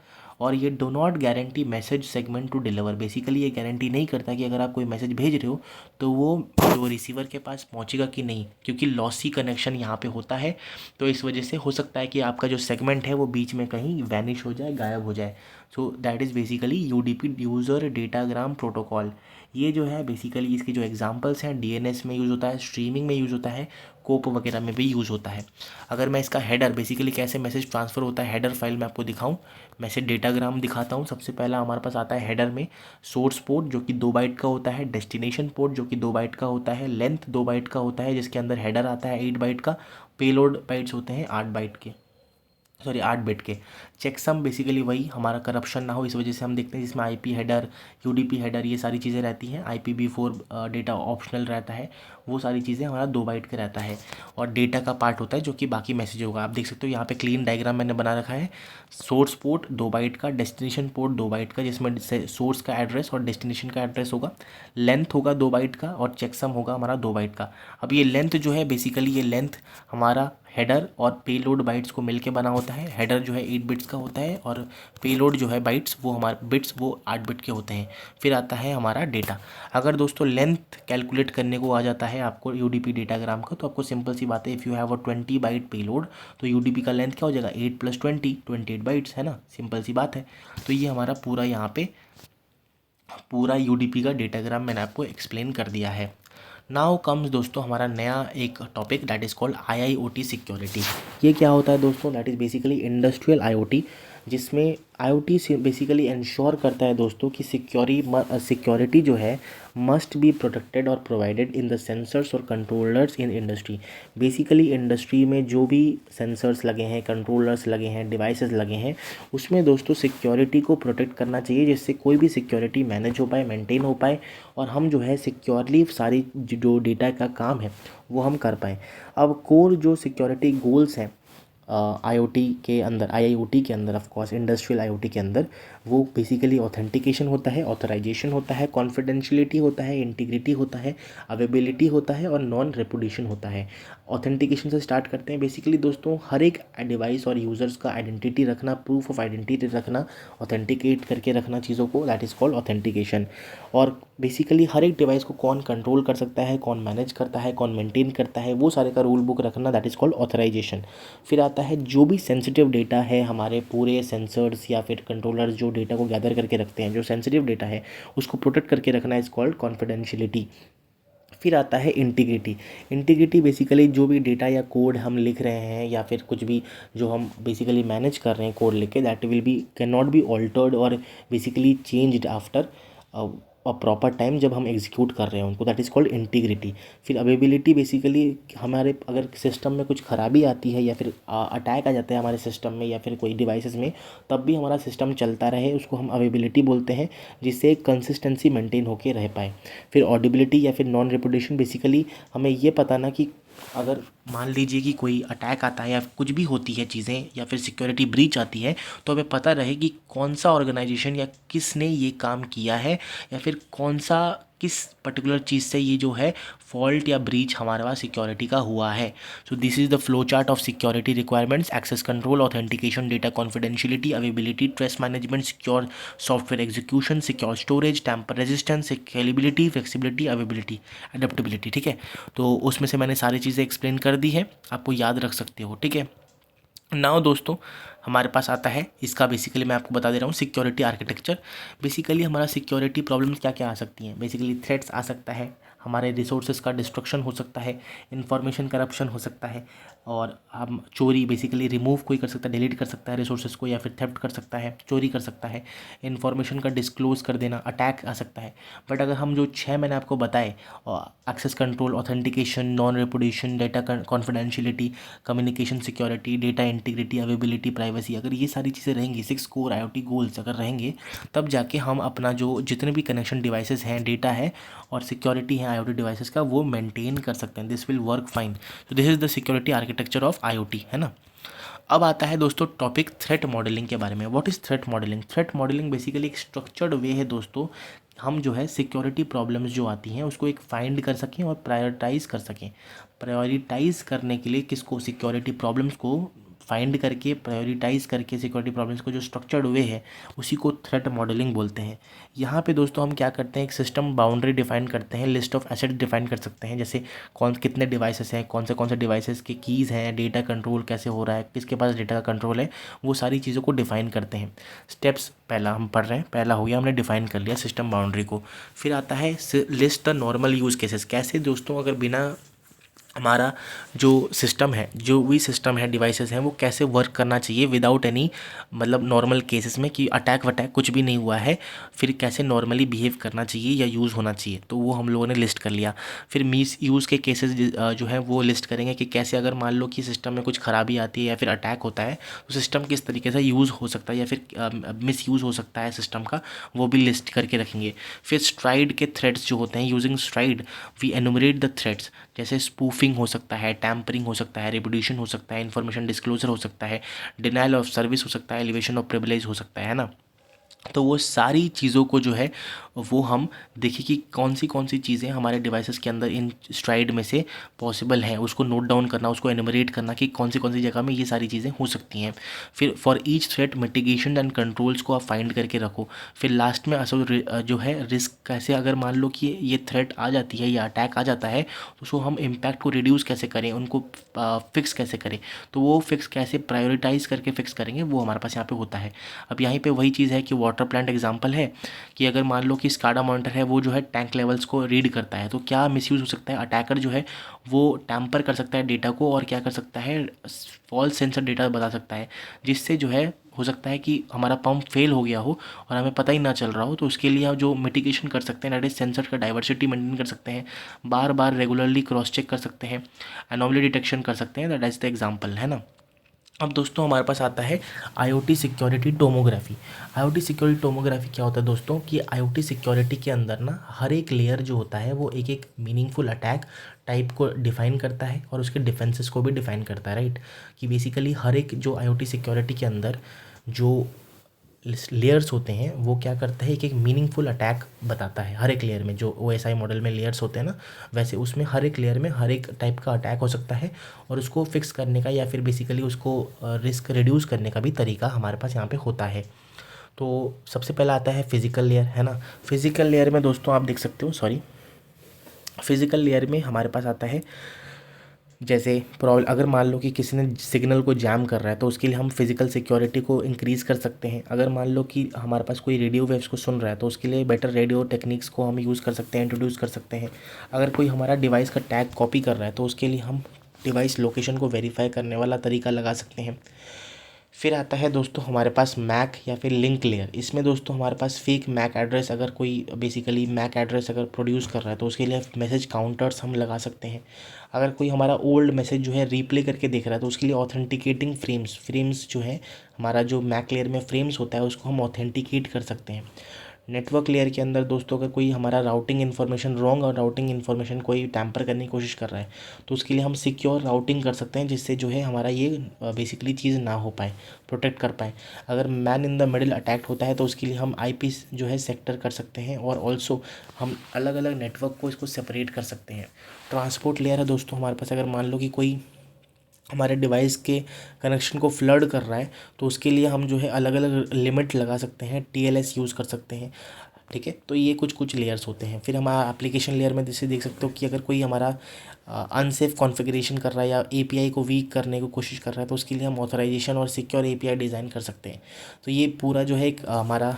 और ये do not guarantee message segment to deliver, basically ये गारंटी नहीं करता कि अगर आप कोई मैसेज भेज रहे हो तो वो जो रिसीवर के पास पहुंचेगा कि नहीं, क्योंकि लॉसी कनेक्शन यहाँ पे होता है। तो इस वजह से हो सकता है कि आपका जो सेगमेंट है वो बीच में कहीं वैनिश हो जाए, गायब हो जाए। So that is basically UDP, user datagram protocol. ये जो है बेसिकली इसके जो एग्जांपल्स हैं, डीएनएस में यूज़ होता है, स्ट्रीमिंग में यूज़ होता है, कोप वगैरह में भी यूज़ होता है। अगर मैं इसका हेडर बेसिकली कैसे मैसेज ट्रांसफ़र होता है हेडर फाइल में आपको दिखाऊं, मैसेज डेटाग्राम दिखाता हूँ। सबसे पहला हमारे पास आता है हेडर में सोर्स पोर्ट जो कि 2 बाइट का होता है, डेस्टिनेशन पोर्ट जो कि 2 बाइट का होता है, लेंथ 2 बाइट का होता है जिसके अंदर हेडर आता है 8 बाइट का, पेलोड बाइट्स होते हैं 8 बाइट के, सॉरी 8 बिट के। चेकसम बेसिकली वही हमारा करप्शन ना हो इस वजह से हम देखते हैं, जिसमें आईपी हेडर, यूडीपी हेडर, ये सारी चीज़ें रहती हैं। IPv4 डेटा ऑप्शनल रहता है, वो सारी चीज़ें हमारा 2 बाइट का रहता है। और डेटा का पार्ट होता है जो कि बाकी मैसेज होगा। आप देख सकते हो यहाँ पे क्लीन डायग्राम मैंने बना रखा है। सोर्स पोर्ट 2 बाइट का, डेस्टिनेशन पोर्ट 2 बाइट का जिसमें सोर्स का एड्रेस और डेस्टिनेशन का एड्रेस होगा, लेंथ होगा 2 बाइट का और चेकसम होगा हमारा 2 बाइट का। अब ये लेंथ जो है बेसिकली ये लेंथ हमारा हेडर और पेलोड बाइट्स को मिलके बना होता है। हेडर जो है 8 बिट्स का होता है और पेलोड जो है बाइट्स वो हमारे बिट्स वो 8 बिट के होते हैं। फिर आता है हमारा डेटा। अगर दोस्तों लेंथ कैलकुलेट करने को आ जाता है आपको यूडीपी डेटाग्राम का, तो आपको सिंपल सी बात है, if you have a 20 byte payload तो यूडीपी का लेंथ क्या हो जाएगा 8 + 20, 28 बाइट्स, है ना, सिंपल सी बात है। तो ये हमारा पूरा यहाँ पे पूरा यूडीपी का डेटाग्राम मैंने आपको एक्सप्लेन कर दिया है। नाउ कम्स दोस्तों हमारा नया एक topic that is called IIoT security. ये क्या होता है दोस्तों? That is basically industrial IoT, जिसमें IoT से बेसिकली इंश्योर करता है दोस्तों कि सिक्योरिटी जो है मस्ट बी प्रोटेक्टेड और प्रोवाइडेड इन द सेंसर्स और controllers in industry. Basically industry में जो भी सेंसर्स लगे हैं, कंट्रोलर्स लगे हैं, डिवाइसेस लगे हैं, उसमें दोस्तों सिक्योरिटी को प्रोटेक्ट करना चाहिए जिससे कोई भी सिक्योरिटी मैनेज हो पाए, मेंटेन हो पाए और हम जो है सिक्योरली सारी जो डेटा का काम है वो हम कर पाएँ। अब कोर जो सिक्योरिटी गोल्स हैं IoT के अंदर, IIoT के अंदर, ऑफ कोर्स इंडस्ट्रियल IoT के अंदर, वो बेसिकली ऑथेंटिकेशन होता है, ऑथराइजेशन होता है, कॉन्फिडेंशियलिटी होता है, इंटीग्रिटी होता है, अवेलेबिलिटी होता है और नॉन रेपुडिएशन होता है। ऑथेंटिकेशन से स्टार्ट करते हैं। बेसिकली दोस्तों हर एक डिवाइस और यूज़र्स का आइडेंटिटी रखना, प्रूफ ऑफ आइडेंटिटी रखना, ऑथेंटिकेट करके रखना चीज़ों को, दैट इज़ कॉल्ड ऑथेंटिकेशन। और बेसिकली हर एक डिवाइस को कौन कंट्रोल कर सकता है, कौन मैनेज करता है, कौन मेंटेन करता है, वो सारे का रूल बुक रखना, दैट इज़ कॉल्ड ऑथराइजेशन। फिर आता है जो भी सेंसिटिव डेटा है, हमारे पूरे सेंसर्स या फिर कंट्रोलर्स जो डेटा को गैदर करके रखते हैं, जो सेंसिटिव डेटा है उसको प्रोटेक्ट करके रखना इज़ कॉल्ड कॉन्फिडेंशियलिटी। फिर आता है इंटीग्रिटी। इंटीग्रिटी बेसिकली जो भी डेटा या कोड हम लिख रहे हैं या फिर कुछ भी जो हम बेसिकली मैनेज कर रहे हैं कोड लिख के, that will be can not be altered और basically changed after proper time जब हम एग्जीक्यूट कर रहे हैं उनको, दैट इज़ कॉल्ड इंटीग्रिटी। फिर अवेबिलिटी, बेसिकली हमारे अगर सिस्टम में कुछ खराबी आती है या फिर अटैक आ जाता है हमारे सिस्टम में या फिर कोई डिवाइसेस में, तब भी हमारा सिस्टम चलता रहे, उसको हम अवेबिलिटी बोलते हैं, जिससे कंसिस्टेंसी मेंटेन होकर रह पाए। फिर ऑडिबिलिटी या फिर नॉन रिपुटेशन, बेसिकली हमें ये पता ना कि अगर मान लीजिए कि कोई अटैक आता है या कुछ भी होती है चीज़ें या फिर सिक्योरिटी ब्रीच आती है, तो हमें पता रहे कि कौन सा ऑर्गेनाइजेशन या किसने ये काम किया है या फिर कौन सा किस पर्टिकुलर चीज़ से ये जो है फॉल्ट या ब्रीच हमारे पास सिक्योरिटी का हुआ है। So this is the flow chart of security requirements, access control, authentication, data confidentiality, availability, trust management, secure software execution, secure storage, tamper resistance, scalability, flexibility, availability, adaptability. ठीक है, तो उसमें से मैंने सारी चीज़ें एक्सप्लेन कर दी है, आपको याद रख सकते हो। ठीक है, नाउ दोस्तों हमारे पास आता है इसका बेसिकली मैं आपको बता दे रहा हूँ सिक्योरिटी आर्किटेक्चर। बेसिकली हमारा सिक्योरिटी प्रॉब्लम्स क्या क्या आ सकती हैं। बेसिकली थ्रेट्स आ सकता है, हमारे रिसोर्सेज का डिस्ट्रक्शन हो सकता है, इंफॉर्मेशन करप्शन हो सकता है, और हम चोरी बेसिकली रिमूव कोई कर सकता है, डिलीट कर सकता है रिसोर्सेज को, या फिर थेफ्ट कर सकता है, चोरी कर सकता है, इन्फॉर्मेशन का डिस्क्लोज कर देना, अटैक आ सकता है। बट अगर हम जो 6 मैंने आपको बताए, access control, authentication, non repudiation, data confidentiality, communication security, data integrity, availability, privacy, अगर ये सारी चीज़ें रहेंगी, 6 कोर IoT गोल्स अगर रहेंगे, तब जाके हम अपना जो जितने भी कनेक्शन डिवाइसेस हैं, डेटा है और सिक्योरिटी है IoT डिवाइसेस का, वो मेंटेन कर सकते हैं। This will work fine. तो this is the security architecture of IoT, है ना। अब आता है दोस्तों टॉपिक थ्रेट मॉडलिंग के बारे में। What is threat modelling? Threat modelling basically एक स्ट्रक्चर्ड वे है दोस्तों, हम जो है सिक्योरिटी प्रॉब्लम्स जो आती हैं उसको एक फाइंड कर सकें और प्रायोरिटाइज कर सकें। प्रायोरिटाइज करने के लिए किसको? सिक्योरिटी प्रॉब्लम्स को फाइंड करके प्रायोरिटाइज करके सिक्योरिटी प्रॉब्लम्स को जो स्ट्रक्चर्ड वे है उसी को थ्रेट मॉडलिंग बोलते हैं। यहाँ पे दोस्तों हम क्या करते हैं, एक सिस्टम बाउंड्री डिफाइन करते हैं, लिस्ट ऑफ एसेट डिफाइन कर सकते हैं, जैसे कितने डिवाइसेस हैं, कौन से डिवाइसेस के कीज़ हैं, डेटा कंट्रोल कैसे हो रहा है, किसके पास डेटा का कंट्रोल है, वो सारी चीज़ों को डिफाइन करते हैं। स्टेप्स पहला हम पढ़ रहे हैं, पहला हो गया, हमने डिफाइन कर लिया सिस्टम बाउंड्री को। फिर आता है list the normal use cases. कैसे दोस्तों, अगर बिना हमारा जो सिस्टम है, जो भी सिस्टम है, डिवाइसेस हैं, वो कैसे वर्क करना चाहिए विदाउट एनी मतलब नॉर्मल केसेस में कि अटैक वटैक कुछ भी नहीं हुआ है, फिर कैसे नॉर्मली बिहेव करना चाहिए या यूज़ होना चाहिए, तो वो हम लोगों ने लिस्ट कर लिया। फिर मिस यूज़ के केसेस जो है वो लिस्ट करेंगे कि कैसे अगर मान लो कि सिस्टम में कुछ खराबी आती है या फिर अटैक होता है तो सिस्टम किस तरीके से यूज़ हो सकता है या फिर मिस यूज़ हो सकता है सिस्टम का, वो भी लिस्ट करके रखेंगे। फिर स्ट्राइड के थ्रेड्स जो होते हैं, using STRIDE we enumerate the threads, जैसे स्पूफिंग हो सकता है, टैम्परिंग हो सकता है, रिपुडिएशन हो सकता है, इन्फॉर्मेशन डिस्क्लोजर हो सकता है, डिनायल ऑफ सर्विस हो सकता है, एलिवेशन ऑफ प्रिविलेज हो सकता है ना। तो वो सारी चीज़ों को जो है वो हम देखें कि कौन सी चीज़ें हमारे डिवाइसेस के अंदर इन स्ट्राइड में से पॉसिबल हैं, उसको नोट डाउन करना, उसको एनुमरेट करना कि कौन सी जगह में ये सारी चीज़ें हो सकती हैं। फिर for each threat mitigation and controls को आप फाइंड करके रखो। फिर लास्ट में असल जो है रिस्क कैसे, अगर मान लो कि ये थ्रेट आ जाती है या अटैक आ जाता है तो उसको हम इम्पैक्ट को रिड्यूस कैसे करें, उनको फिक्स कैसे करें, तो वो फिक्स कैसे प्रायोरिटाइज करके फिक्स करेंगे, वो हमारे पास यहाँ पे होता है। अब यहाँ पे वही चीज़ है कि वाटर प्लांट एग्जांपल है कि अगर मान लो कि स्काडा मॉनिटर है, वो जो है टैंक लेवल्स को रीड करता है, तो क्या मिसयूज़ हो सकता है, अटैकर जो है वो टैम्पर कर सकता है डेटा को और क्या कर सकता है, फॉल्स सेंसर डेटा बता सकता है, जिससे जो है हो सकता है कि हमारा पंप फेल हो गया हो और हमें पता ही ना चल रहा हो। तो उसके लिए हम जो मिटिगेशन कर सकते हैं, दैट इज सेंसर का डाइवर्सिटी मेंटेन कर सकते हैं, बार बार रेगुलरली क्रॉस चेक कर सकते हैं, एनोमली डिटेक्शन कर सकते हैं, दैट इज द एग्जाम्पल, है ना। अब दोस्तों हमारे पास आता है IoT security tomography. IoT security tomography क्या होता है दोस्तों, कि IoT सिक्योरिटी के अंदर ना हर एक लेयर जो होता है वो एक एक मीनिंगफुल अटैक टाइप को डिफाइन करता है और उसके डिफेंसेस को भी डिफाइन करता है, राइट। कि बेसिकली हर एक जो IoT सिक्योरिटी के अंदर जो लेयर्स होते हैं वो क्या करता है, एक एक मीनिंगफुल अटैक बताता है। हर एक लेयर में जो OSI मॉडल में लेयर्स होते हैं ना, वैसे उसमें हर एक लेयर में हर एक टाइप का अटैक हो सकता है और उसको फिक्स करने का या फिर बेसिकली उसको रिस्क रिड्यूस करने का भी तरीका हमारे पास यहाँ पे होता है। तो सबसे पहला आता है फिजिकल लेयर, है ना। फिजिकल लेयर में दोस्तों आप देख सकते हो, फिजिकल लेयर में हमारे पास आता है जैसे प्रॉब्लम, अगर मान लो कि किसी ने सिग्नल को जैम कर रहा है तो उसके लिए हम फिजिकल सिक्योरिटी को इंक्रीज़ कर सकते हैं। अगर मान लो कि हमारे पास कोई रेडियो वेव्स को सुन रहा है तो उसके लिए बेटर रेडियो टेक्निक्स को हम यूज़ कर सकते हैं, इंट्रोड्यूस कर सकते हैं। अगर कोई हमारा डिवाइस का टैग कॉपी कर रहा है तो उसके लिए हम डिवाइस लोकेशन को वेरीफाई करने वाला तरीका लगा सकते हैं। फिर आता है दोस्तों हमारे पास मैक या फिर लिंक लेयर। इसमें दोस्तों हमारे पास फेक मैक एड्रेस, अगर कोई बेसिकली मैक एड्रेस अगर प्रोड्यूस कर रहा है तो उसके लिए मैसेज काउंटर्स हम लगा सकते हैं। अगर कोई हमारा ओल्ड मैसेज जो है रीप्ले करके देख रहा है तो उसके लिए ऑथेंटिकेटिंग फ्रेम्स जो है, हमारा जो मैक लेयर में फ्रेम्स होता है उसको हम ऑथेंटिकेट कर सकते हैं। नेटवर्क लेयर के अंदर दोस्तों अगर कोई हमारा राउटिंग इन्फॉर्मेशन रॉन्ग और राउटिंग इन्फॉर्मेशन कोई टैम्पर करने की कोशिश कर रहा है तो उसके लिए हम सिक्योर राउटिंग कर सकते हैं, जिससे जो है हमारा ये बेसिकली चीज़ ना हो पाए, प्रोटेक्ट कर पाए। अगर man in the middle attack होता है तो उसके लिए हम आईपी जो है सेक्टर कर सकते हैं, और ऑल्सो हम अलग अलग नेटवर्क को इसको सेपरेट कर सकते हैं। ट्रांसपोर्ट लेयर है दोस्तों हमारे पास, अगर मान लो कि कोई हमारे डिवाइस के कनेक्शन को फ्लड कर रहा है तो उसके लिए हम जो है अलग अलग लिमिट लगा सकते हैं, टीएलएस यूज़ कर सकते हैं। ठीक है, तो ये कुछ कुछ लेयर्स होते हैं। फिर हमारा एप्लीकेशन लेयर में जैसे देख सकते हो कि अगर कोई हमारा अनसेफ कॉन्फ़िगरेशन कर रहा है या एपीआई को वीक करने की कोशिश कर रहा है तो उसके लिए हम ऑथराइजेशन और सिक्योर एपीआई डिज़ाइन कर सकते हैं। तो ये पूरा जो है एक हमारा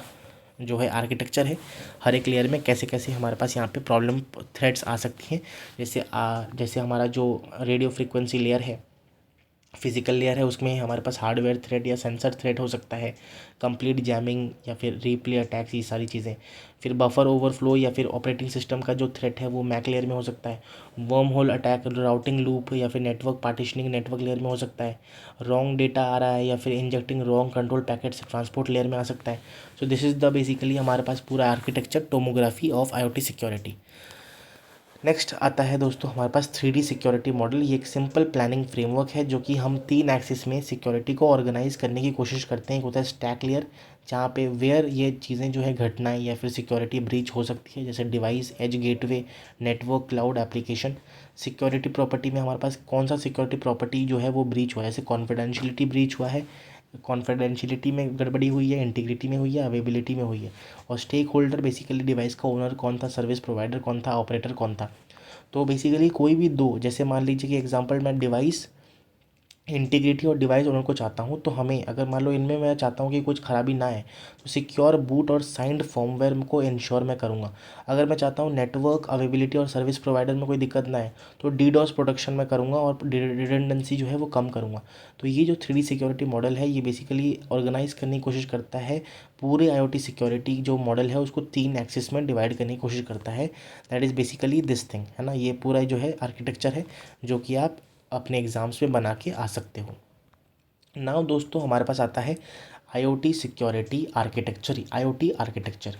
जो है आर्किटेक्चर है, हर एक लेयर में कैसे कैसे हमारे पास यहाँ पे प्रॉब्लम थ्रेड्स आ सकती हैं। जैसे हमारा जो रेडियो फ्रिक्वेंसी लेयर है, फिजिकल लेयर है, उसमें हमारे पास हार्डवेयर थ्रेड या सेंसर थ्रेड हो सकता है, कंप्लीट जैमिंग या फिर रीप्ले अटैक्स, ये सारी चीज़ें। फिर बफर ओवरफ्लो या फिर ऑपरेटिंग सिस्टम का जो थ्रेट है वो मैक लेयर में हो सकता है। Worm hole attack routing loop या फिर नेटवर्क पार्टीशनिंग नेटवर्क लेयर में हो सकता है। रॉन्ग डेटा आ रहा है या फिर injecting wrong control packets transport layer में आ सकता है। So this is the basically हमारे पास पूरा architecture tomography of IoT security. Next आता है दोस्तों हमारे पास 3D सिक्योरिटी मॉडल। ये एक सिंपल प्लानिंग फ्रेमवर्क है जो कि हम 3 एक्सिस में सिक्योरिटी को ऑर्गेनाइज करने की कोशिश करते हैं। एक होता है स्टैक लेयर, जहाँ पे वेयर ये चीज़ें जो है घटनाएं या फिर सिक्योरिटी ब्रीच हो सकती है, जैसे device, edge gateway, network, cloud, application. Security property में हमारे पास कौन सा सिक्योरिटी प्रॉपर्टी जो है वो ब्रीच हुआ है, जैसे कॉन्फिडेंशियलिटी ब्रीच हुआ है, कॉन्फिडेंशियलिटी में गड़बड़ी हुई है, इंटीग्रिटी में हुई है, अवेबिलिटी में हुई है। और स्टेक होल्डर बेसिकली डिवाइस का ओनर कौन था, सर्विस प्रोवाइडर कौन था, ऑपरेटर कौन था। तो बेसिकली कोई भी दो, जैसे मान लीजिए कि एग्जांपल मैं डिवाइस इंटीग्रिटी और डिवाइस ओनर को चाहता हूँ, तो हमें अगर मान लो इनमें मैं चाहता हूँ कि कुछ खराबी ना आए तो सिक्योर बूट और साइंड फर्मवेयर को इंश्योर मैं करूँगा। अगर मैं चाहता हूँ नेटवर्क अवेबिलिटी और सर्विस प्रोवाइडर में कोई दिक्कत ना आए तो डीडॉस प्रोटेक्शन मैं करूँगा और रिडंडेंसी जो है वो कम करूँगा। तो ये जो 3D सिक्योरिटी मॉडल है ये बेसिकली ऑर्गेनाइज करने की कोशिश करता है, पूरे IoT सिक्योरिटी जो मॉडल है उसको 3 एक्सिस में डिवाइड करने की कोशिश करता है। That is basically this thing, है ना। ये पूरा जो है आर्किटेक्चर है जो कि आप अपने एग्ज़ाम्स में बना के आ सकते हो। नाउ दोस्तों हमारे पास आता है IoT security architecture. IoT architecture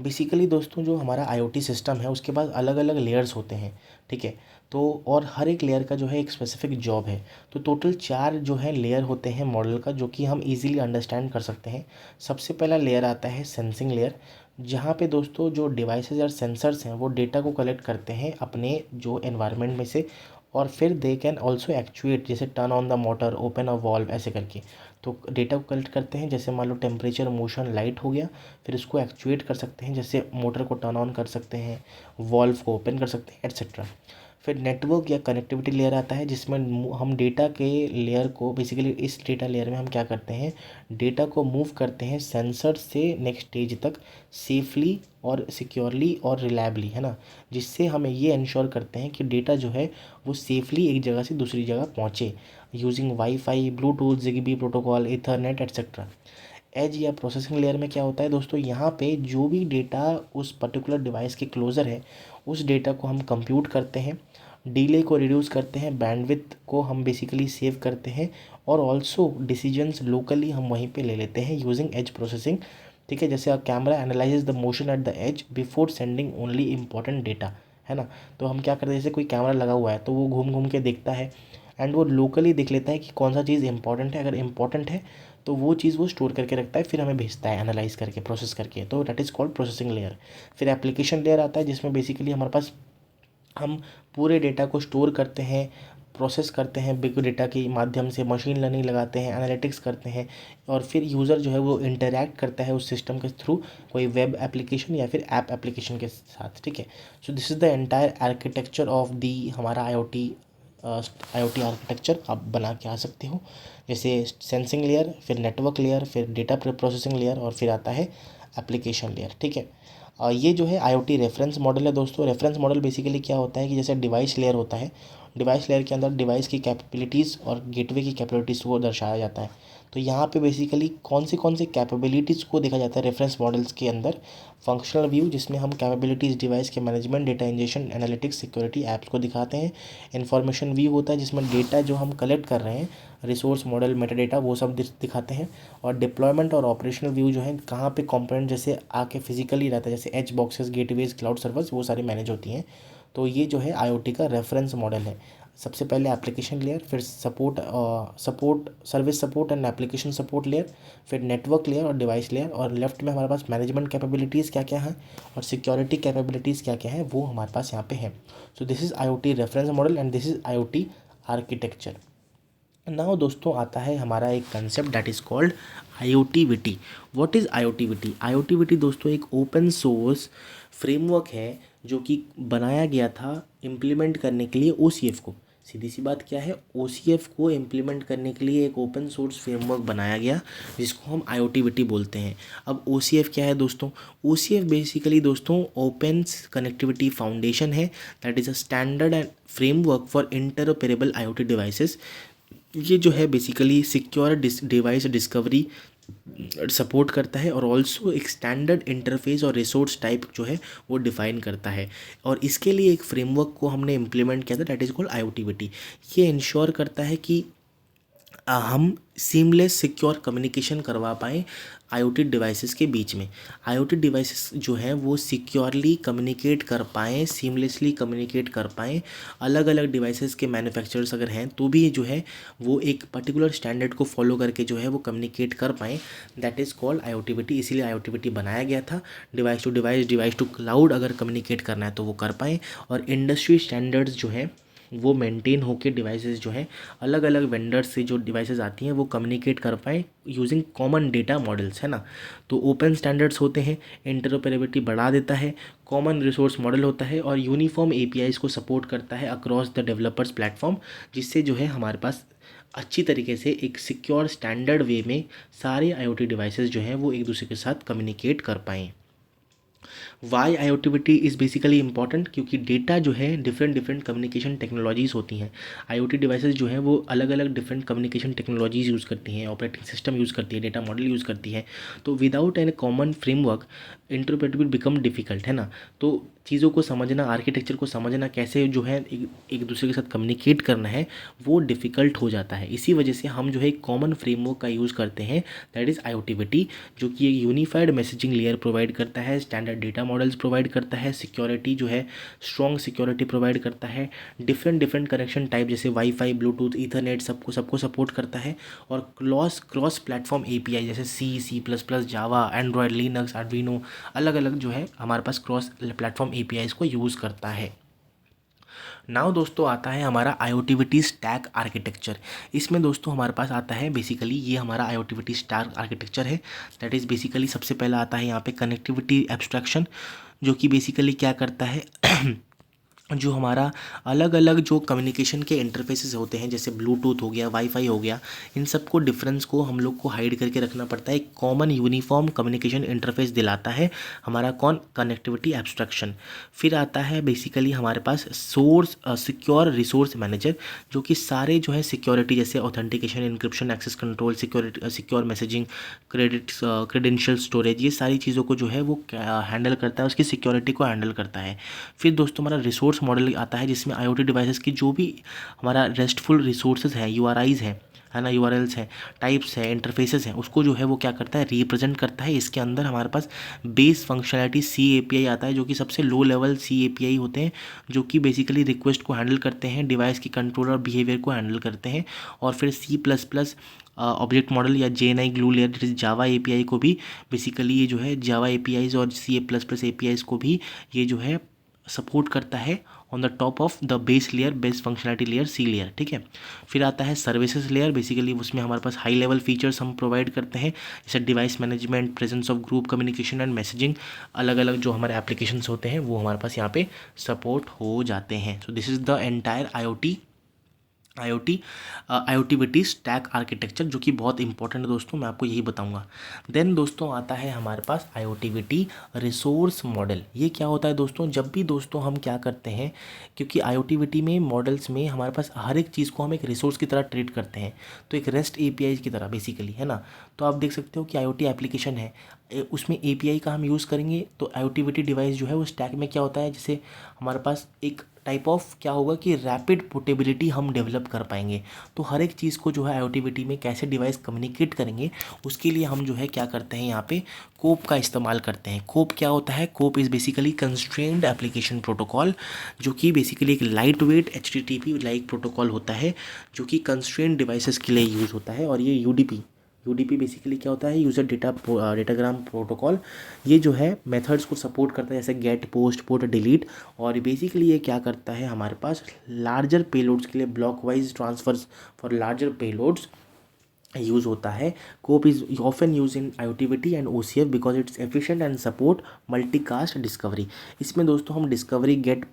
basically दोस्तों जो हमारा IoT सिस्टम है उसके पास अलग अलग लेयर्स होते हैं, ठीक है। तो और हर एक लेयर का जो है एक स्पेसिफिक जॉब है। तो टोटल 4 जो है लेयर होते हैं मॉडल का, जो कि हम इजीली अंडरस्टैंड कर सकते हैं। सबसे पहला लेयर आता है सेंसिंग लेयर, जहाँ पे दोस्तों जो डिवाइसेज और सेंसर्स हैं वो डेटा को कलेक्ट करते हैं अपने जो एनवायरनमेंट में से, और फिर दे कैन ऑल्सो एक्चुएट, जैसे turn on the motor, open a valve, ऐसे करके। तो डेटा को कलेक्ट करते हैं, जैसे मान लो टेम्परेचर, मोशन, लाइट हो गया, फिर इसको एक्चुएट कर सकते हैं, जैसे मोटर को टर्न ऑन कर सकते हैं, वॉल्व को ओपन कर सकते हैं, एट्सेट्रा। फिर नेटवर्क या कनेक्टिविटी लेयर आता है, जिसमें हम डेटा के लेयर को बेसिकली इस डेटा लेयर में हम क्या करते हैं, डेटा को मूव करते हैं सेंसर से नेक्स्ट स्टेज तक सेफली और सिक्योरली और रिलायबली, है ना। जिससे हमें ये इंश्योर करते हैं कि डेटा जो है वो सेफली एक जगह से दूसरी जगह पहुँचे using WiFi, Bluetooth, ZigBee protocol, Ethernet, etcetera. Edge या प्रोसेसिंग लेयर में क्या होता है दोस्तों, यहाँ पे जो भी डेटा उस पर्टिकुलर डिवाइस के क्लोज़र है उस डेटा को हम कंप्यूट करते हैं, डिले को रिड्यूस करते हैं, बैंडविड्थ को हम बेसिकली सेव करते हैं, और ऑल्सो डिसीजंस लोकली हम वहीं पे ले लेते हैं यूजिंग एज प्रोसेसिंग, ठीक है। जैसे camera analyses the motion at the edge before sending only important data, है ना। तो हम क्या करते हैं, जैसे कोई कैमरा लगा हुआ है तो वो घूम घूम के देखता है एंड वो लोकली देख लेता है कि कौन सा चीज़ इंपॉर्टेंट है। अगर इंपॉर्टेंट है तो वो चीज़ वो स्टोर करके रखता है, फिर हमें भेजता है एनालाइज करके, प्रोसेस करके। तो that is called processing layer. फिर एप्लीकेशन लेयर आता है, जिसमें बेसिकली हमारे पास हम पूरे डेटा को स्टोर करते हैं, प्रोसेस करते हैं बिग डेटा के माध्यम से, मशीन लर्निंग लगाते हैं, एनालिटिक्स करते हैं, और फिर यूज़र जो है वो इंटरैक्ट करता है उस सिस्टम के थ्रू कोई वेब एप्लीकेशन या फिर ऐप एप्लीकेशन के साथ, ठीक है। So this is the entire architecture of the हमारा IoT आर्किटेक्चर आप बना के आ सकते हो। जैसे सेंसिंग लेयर, फिर नेटवर्क लेयर, फिर डेटा प्रोसेसिंग लेयर, और फिर आता है एप्लीकेशन लेयर, ठीक है। ये जो है IoT रेफरेंस मॉडल है दोस्तों। रेफरेंस मॉडल बेसिकली क्या होता है कि जैसे डिवाइस लेयर होता है, डिवाइस लेयर के अंदर डिवाइस की कैपेबिलिटीज़ और गेटवे की कैपेबिलिटीज़ को दर्शाया जाता है। तो यहाँ पे बेसिकली कौन से कैपेबिलिटीज़ को देखा जाता है रेफरेंस मॉडल्स के अंदर। फंक्शनल व्यू, जिसमें हम कैपेबिलिटीज़ डिवाइस के management, data injection, analytics, security, apps को दिखाते हैं। इन्फॉर्मेशन व्यू होता है जिसमें डेटा जो हम कलेक्ट कर रहे हैं, रिसोर्स मॉडल, मेटाडेटा, वो सब दिखाते हैं। और डिप्लॉयमेंट और ऑपरेशनल व्यू जो है कहाँ पे कंपोनेंट जैसे आके फिजिकली रहता है, जैसे edge boxes, gateways, cloud servers, वो सारी मैनेज होती हैं। तो ये जो है आईओटी का रेफरेंस मॉडल है। सबसे पहले एप्लीकेशन लेयर, फिर service support and application support layer, फिर नेटवर्क लेयर और डिवाइस लेयर, और लेफ्ट में हमारे पास मैनेजमेंट कैपेबिलिटीज़ क्या क्या हैं और सिक्योरिटी कैपेबिलिटीज़ क्या क्या है वो हमारे पास यहाँ पे है। So this is IoT reference model and this is IoT architecture. Now दोस्तों आता है हमारा एक concept that is called IoTivity. What is IoTivity? IoTivity दोस्तों एक ओपन सोर्स फ्रेमवर्क है जो कि बनाया गया था इम्प्लीमेंट करने के लिए ओसीएफ को। सीधी सी बात क्या है, ओसीएफ को इम्प्लीमेंट करने के लिए एक ओपन सोर्स फ्रेमवर्क बनाया गया जिसको हम आईओटीवीटी बोलते हैं। अब ओसीएफ क्या है दोस्तों? ओसीएफ बेसिकली दोस्तों ओपन कनेक्टिविटी फाउंडेशन है, that is a standard and framework for interoperable IoT devices. ये जो है basically secure device discovery support करता है और ऑल्सो एक स्टैंडर्ड इंटरफेस और रिसोर्स टाइप जो है वो डिफाइन करता है। और इसके लिए एक फ्रेमवर्क को हमने इम्प्लीमेंट किया था, दैट इज़ कॉल्ड आईओटीवीटी। ये इंश्योर करता है कि हम सीमलेस सिक्योर कम्युनिकेशन करवा पाएँ आईओटी डिवाइसेस के बीच में। आईओटी डिवाइसेस जो हैं वो सिक्योरली कम्युनिकेट कर पाएँ, सीमलेसली कम्युनिकेट कर पाएँ। अलग अलग डिवाइसेस के मैन्युफैक्चरर्स अगर हैं तो भी जो है वो एक पर्टिकुलर स्टैंडर्ड को फॉलो करके जो है वो कम्युनिकेट कर पाएँ, दैट इज़ कॉल्ड आईओटीवीटी। इसीलिए आईओटीवीटी बनाया गया था। Device to device, device to cloud अगर कम्युनिकेट करना है तो वो कर पाएँ। और इंडस्ट्री स्टैंडर्ड्स जो हैं वो मेंटेन होकर डिवाइसेस जो है अलग अलग वेंडर्स से जो डिवाइसेस आती हैं वो कम्युनिकेट कर पाएँ यूजिंग कॉमन डेटा मॉडल्स, है ना। तो ओपन स्टैंडर्ड्स होते हैं, इंटरऑपरेबिलिटी बढ़ा देता है, कॉमन रिसोर्स मॉडल होता है और यूनिफॉर्म एपीआईज को सपोर्ट करता है अक्रॉस द डेवलपर्स प्लेटफॉर्म, जिससे जो है हमारे पास अच्छी तरीके से एक सिक्योर स्टैंडर्ड वे में सारे आईओटी डिवाइसेस जो हैं वो एक दूसरे के साथ कम्युनिकेट कर पाएँ। वाई आईओटीवीटी इज़ बेसिकली इंपॉर्टेंट, क्योंकि डेटा जो है डिफरेंट कम्युनिकेशन टेक्नोलॉजीज़ होती हैं। आईओटी डिवाइसेस जो हैं वो अलग अलग डिफरेंट कम्युनिकेशन टेक्नोलॉजीज़ यूज़ करती हैं, ऑपरेटिंग सिस्टम यूज़ करती है, डेटा मॉडल यूज़ करती है। तो without an common framework interpretability become difficult, है ना। तो चीज़ों को समझना, आर्किटेक्चर को समझना, कैसे जो है एक दूसरे के साथ कम्युनिकेट करना है वो डिफ़िकल्ट हो जाता है। इसी वजह से हम जो है एक कॉमन फ्रेमवर्क का यूज़ करते हैं, दैट इज़ आईओटीवीटी, जो कि एक यूनिफाइड मैसेजिंग लेयर प्रोवाइड करता है, स्टैंडर्ड डेटा मॉडल्स प्रोवाइड करता है, सिक्योरिटी जो है स्ट्रॉन्ग सिक्योरिटी प्रोवाइड करता है, डिफरेंट कनेक्शन टाइप जैसे वाईफाई, ब्लूटूथ, ईथरनेट सबको सपोर्ट करता है। और क्रॉस प्लेटफॉर्म एपीआई जैसे C++, जावा, एंड्रॉयड, लिनक्स, आर्डिनो, अलग अलग जो है हमारे पास क्रॉस प्लेटफॉर्म एपीआईज को यूज़ करता है। नाउ दोस्तों आता है हमारा आईओटीवीटी स्टैक आर्किटेक्चर। इसमें दोस्तों हमारे पास आता है बेसिकली ये हमारा आईओटीवीटी स्टैक आर्किटेक्चर है, दैट इज़ बेसिकली सबसे पहला आता है यहाँ पे कनेक्टिविटी एब्स्ट्रैक्शन, जो कि बेसिकली क्या करता है जो हमारा अलग अलग जो कम्युनिकेशन के इंटरफेसेस होते हैं जैसे ब्लूटूथ हो गया, वाईफाई हो गया, इन सब को डिफरेंस को हम लोग को हाइड करके रखना पड़ता है। कॉमन यूनिफॉर्म कम्युनिकेशन इंटरफेस दिलाता है हमारा कनेक्टिविटी एब्स्ट्रैक्शन। फिर आता है बेसिकली हमारे पास सिक्योर रिसोर्स मैनेजर, जो कि सारे जो है सिक्योरिटी जैसे authentication, encryption, access control, secure messaging, credential storage, ये सारी चीज़ों को जो है वो हैंडल करता है, उसकी सिक्योरिटी को हैंडल करता है। फिर दोस्तों हमारा रिसोर्स मॉडल आता है जिसमें आईओटी डिवाइसेस की जो भी हमारा रेस्टफुल रिसोर्सेज है, यूआरआईज है ना, यूआरएल्स हैं, टाइप्स है, इंटरफेसेस हैं, उसको जो है वो क्या करता है, रिप्रेजेंट करता है। इसके अंदर हमारे पास बेस फंक्शनैलिटी सी एपीआई आता है, जो कि सबसे लो लेवल सी एपीआई होते हैं, जो कि बेसिकली रिक्वेस्ट को हैंडल करते हैं, डिवाइस की कंट्रोल और बिहेवियर को हैंडल करते हैं। और फिर C++ ऑब्जेक्ट मॉडल या JNI ग्लू लेयर जैसे जावा एपीआई को भी बेसिकली ये जो है जावा एपीआईज और C++ एपीआईज को भी ये जो है सपोर्ट करता है on the top of the base layer, base functionality layer, C layer, ठीक है। फिर आता है सर्विसेज लेयर, बेसिकली उसमें हमारे पास हाई लेवल फीचर्स हम प्रोवाइड करते हैं जैसे device management, presence of group communication and messaging, अलग अलग जो हमारे एप्लीकेशंस होते हैं वो हमारे पास यहाँ पे सपोर्ट हो जाते हैं। सो this is the entire IoT IoT IoTVT stack architecture, जो कि बहुत इंपॉर्टेंट है दोस्तों, मैं आपको यही बताऊंगा। देन दोस्तों आता है हमारे पास IoTVT रिसोर्स मॉडल। ये क्या होता है दोस्तों, जब भी दोस्तों हम क्या करते हैं, क्योंकि IoTVT में मॉडल्स में हमारे पास हर एक चीज़ को हम एक रिसोर्स की तरह ट्रीट करते हैं, तो एक रेस्ट API की तरह बेसिकली, है ना। तो आप देख सकते हो कि IoT एप्लीकेशन है, उसमें API का हम यूज़ करेंगे, तो IoTVT डिवाइस जो है वो स्टैक में क्या होता है, जैसे हमारे पास एक टाइप ऑफ क्या होगा कि रैपिड पोर्टेबिलिटी हम डेवलप कर पाएंगे। तो हर एक चीज़ को जो है IoTVT में कैसे डिवाइस कम्युनिकेट करेंगे, उसके लिए हम जो है क्या करते हैं, यहाँ पे कोप का इस्तेमाल करते हैं। कोप क्या होता है, CoAP is basically constrained application protocol, जो कि बेसिकली एक light wait HTTP like protocol होता है, जो कि कंस्ट्रेंड डिवाइसेस के लिए यूज़ होता है। और ये यूडीपी बेसिकली क्या होता है, यूज़र डेटाग्राम प्रोटोकॉल। ये जो है मेथड्स को सपोर्ट करता है, जैसे गेट, पोस्ट, पुट, डिलीट। और बेसिकली ये क्या करता है, हमारे पास लार्जर पेलोड्स के लिए block wise transfers for larger payloads use होता है। CoAP is often use in IoTVT and OCF because it's efficient and support multicast discovery. इसमें दोस्तों हम डिस्कवरी, गेट,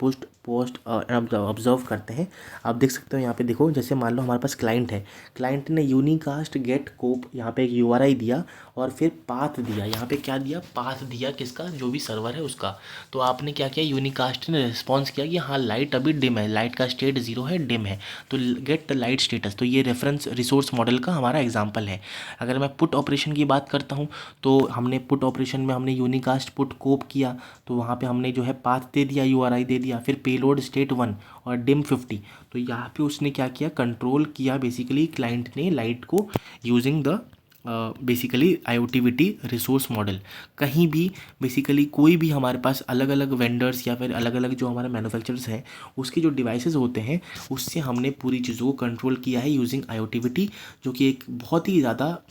पोस्ट ऑब्जर्व करते हैं। आप देख सकते हो यहाँ पे, देखो जैसे मान लो हमारे पास क्लाइंट है, क्लाइंट ने यूनिकास्ट गेट कोप यहाँ पे एक URI दिया और फिर पाथ दिया, यहाँ पे क्या दिया, पाथ दिया किसका, जो भी सर्वर है उसका। तो आपने क्या किया, यूनिकास्ट ने रिस्पॉन्स किया कि हाँ लाइट अभी डिम है, लाइट का स्टेट 0 है, डिम है, तो गेट द लाइट स्टेटस। तो ये रेफरेंस रिसोर्स मॉडल का हमारा एग्जांपल है। अगर मैं पुट ऑपरेशन की बात करता हूँ, तो हमने पुट ऑपरेशन में हमने यूनिकास्ट पुट कोप किया, तो वहाँ पे हमने जो है पाथ दे दिया, URI दे दिया, फिर पेलोड स्टेट 1 और डिम 50। तो यहाँ पे उसने क्या किया, कंट्रोल किया बेसिकली क्लाइंट ने लाइट को using the basically IoTVT resource model. कहीं भी बेसिकली कोई भी हमारे पास अलग अलग वेंडर्स या फिर अलग अलग जो हमारे मैन्युफैक्चरर्स हैं, उसके जो डिवाइसेस होते हैं, उससे हमने पूरी चीज़ों को कंट्रोल किया है यूजिंग IoTVT, जो कि एक बहुत ही ज़्यादा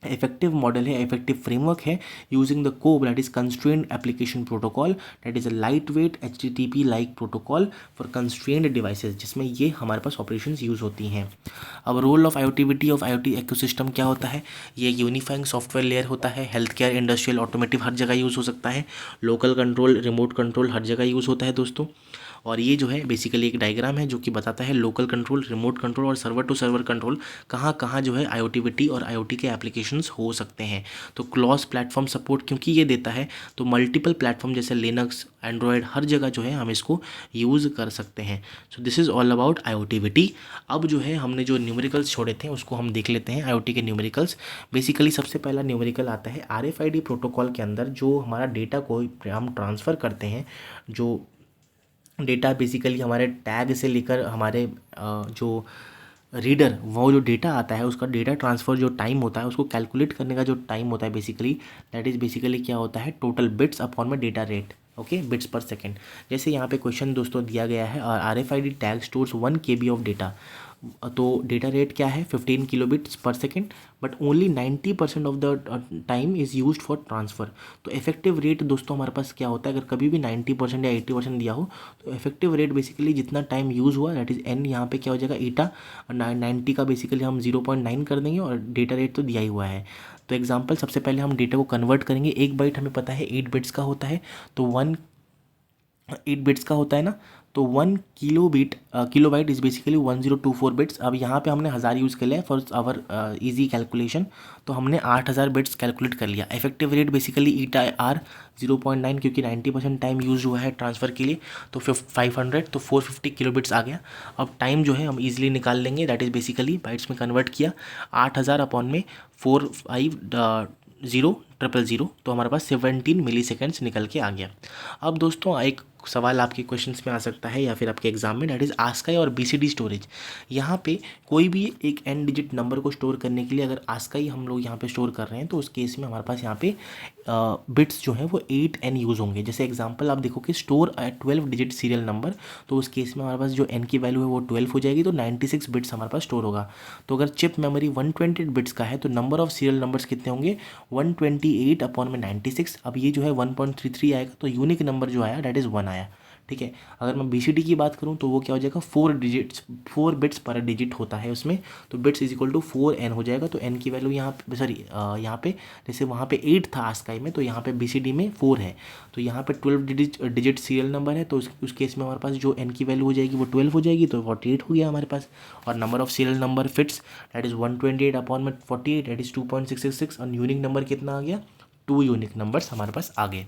इफेक्टिव मॉडल है, इफेक्टिव फ्रेमवर्क है, using the CoAP that is constrained application protocol, that is a light weight HTTP like protocol for constrained devices, जिसमें ये हमारे पास ऑपरेशंस यूज़ होती हैं। अब role of IoTVT of IoT ecosystem क्या होता है, ये यूनिफाइंग सॉफ्टवेयर लेयर होता है। हेल्थ केयर, इंडस्ट्रियल, ऑटोमेटिव हर जगह यूज़ हो सकता है। लोकल कंट्रोल, रिमोट कंट्रोल हर जगह यूज़ होता है दोस्तों। और ये जो है बेसिकली एक डायग्राम है जो कि बताता है लोकल कंट्रोल, रिमोट कंट्रोल और सर्वर टू सर्वर कंट्रोल कहाँ कहाँ जो है IoTVT और IoT के एप्लीकेशंस हो सकते हैं। तो क्रॉस प्लेटफॉर्म सपोर्ट क्योंकि ये देता है, तो मल्टीपल प्लेटफॉर्म जैसे लिनक्स, एंड्रॉयड, हर जगह जो है हम इसको यूज़ कर सकते हैं। सो this is all about IoTVT। अब जो है हमने जो न्यूमेरिकल्स छोड़े थे उसको हम देख लेते हैं, IoT के न्यूमेरिकल्स। बेसिकली सबसे पहला न्यूमेरिकल आता है RFID प्रोटोकॉल के अंदर, जो हमारा डेटा को हम ट्रांसफ़र करते हैं, जो डेटा बेसिकली हमारे टैग से लेकर हमारे जो रीडर, वो जो डेटा आता है उसका डेटा ट्रांसफ़र जो टाइम होता है, उसको कैलकुलेट करने का जो टाइम होता है बेसिकली, दैट इज़ बेसिकली क्या होता है, टोटल बिट्स अपॉन में डेटा रेट, ओके, बिट्स पर सेकेंड। जैसे यहाँ पे क्वेश्चन दोस्तों दिया गया है, RFID tag stores 1 KB of data, तो डेटा रेट क्या है 15 kilobits per second, but only 90% of the time is used for transfer. तो इफेक्टिव रेट दोस्तों हमारे पास क्या होता है, अगर कभी भी 90% या 80% दिया हो, तो इफेक्टिव रेट बेसिकली जितना टाइम यूज़ हुआ, दैट इज़ n, यहाँ पे क्या हो जाएगा ईटा, 90 का बेसिकली हम 0.9 कर देंगे, और डेटा रेट तो दिया ही हुआ है। तो एग्जाम्पल, सबसे पहले हम डेटा को कन्वर्ट करेंगे। 1 बाइट हमें पता है 8 बिट्स का होता है, तो 8 बिट्स का होता है ना, तो 1 किलोबाइट इज़ बेसिकली 1024 बिट्स। अब यहाँ पे हमने 1000 यूज़ कर लिया फॉर आवर इजी कैलकुलेशन, तो हमने 8000 बिट्स कैलकुलेट कर लिया। Effective rate basically eta R 0.9, क्योंकि 90% टाइम यूज़ हुआ है ट्रांसफ़र के लिए, तो 500, तो 450 किलोबिट्स आ गया। अब टाइम जो है हम इजीली निकाल लेंगे, दैट इज़ बेसिकली बाइट्स में कन्वर्ट किया, 8000 अपॉन में 45000, तो हमारे पास 17 मिली सेकेंड्स निकल के आ गया। अब दोस्तों एक सवाल आपके क्वेश्चंस में आ सकता है या फिर आपके एग्जाम में, दैट इज़ ASCII और BCD स्टोरेज। यहाँ पे कोई भी एक n डिजिट नंबर को स्टोर करने के लिए अगर ASCII हम लोग यहाँ पे स्टोर कर रहे हैं, तो उस केस में हमारे पास यहाँ पे बिट्स जो है वो 8n यूज़ होंगे। जैसे एग्जांपल आप देखो कि स्टोर 12 डिजिट सीरियल नंबर, तो उस केस में हमारे पास जो n की वैल्यू है वो 12 हो जाएगी, तो 96 बिट्स हमारे पास स्टोर होगा। तो अगर चिप मेमोरी 128 बिट्स का है, तो नंबर ऑफ सीरियल नंबर्स कितने होंगे, 128 अपॉन में 96। अब ये जो है 1.33 आएगा, तो यूनिक नंबर जो आया दैट इज़ 1 आया। ठीक है। अगर मैं BCD की बात करूँ तो वो क्या हो जाएगा, 4 बिट्स पर डिजिट होता है उसमें, तो bits is equal to 4n हो जाएगा। तो n की वैल्यू यहाँ पे, सॉरी यहाँ पे जैसे वहाँ पे 8 था आस्काई में, तो यहाँ पे BCD में 4 है, तो यहाँ पे 12 डिजिट सीरियल नंबर है, तो उस केस में हमारे पास जो n की वैल्यू हो जाएगी वो 12 हो जाएगी, तो 48 हो गया हमारे पास। और number of serial number fits that is 128 upon में 48 दैट इज़ 2.666, और यूनिक नंबर कितना आ गया, 2 यूनिक नंबर्स हमारे पास आ गए।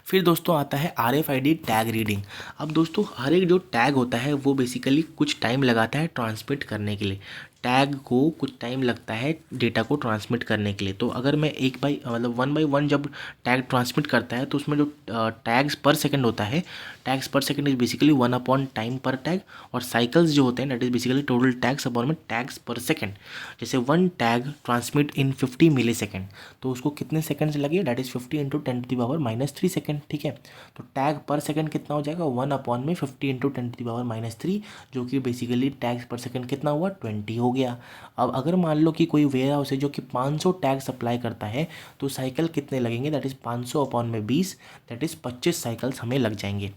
फिर दोस्तों आता है RFID टैग रीडिंग। अब दोस्तों हर एक जो टैग होता है वो बेसिकली कुछ टाइम लगाता है ट्रांसमिट करने के लिए, टैग को कुछ टाइम लगता है डेटा को ट्रांसमिट करने के लिए। तो अगर मैं एक बाई मतलब 1 बाई 1 जब टैग ट्रांसमिट करता है तो उसमें जो टैग्स पर सेकंड होता है, tags per second is basically 1 upon time per tag, और साइकिल्स जो होते हैं that is basically total tags upon में टैग्स पर सेकंड। जैसे 1 tag transmit in 50 millisecond, तो उसको कितने सेकंड्स लगे, दैट इज 50 इंटू 10⁻³ सेकेंड, ठीक है। तो टैग पर सेकंड कितना हो जाएगा, 1 अपॉन में 50 इंटू 10⁻³ जो कि बेसिकली टैग्स पर सेकंड कितना हुआ, 20 हो गया। अब अगर मान लो कि कोई वेयर हाउस है जो कि 500 टैग सप्लाई करता है, तो साइकिल कितने लगेंगे, दैट इज़ 500 अपॉन में 20 दैट इज़ 25 साइकिल्स हमें लग जाएंगे।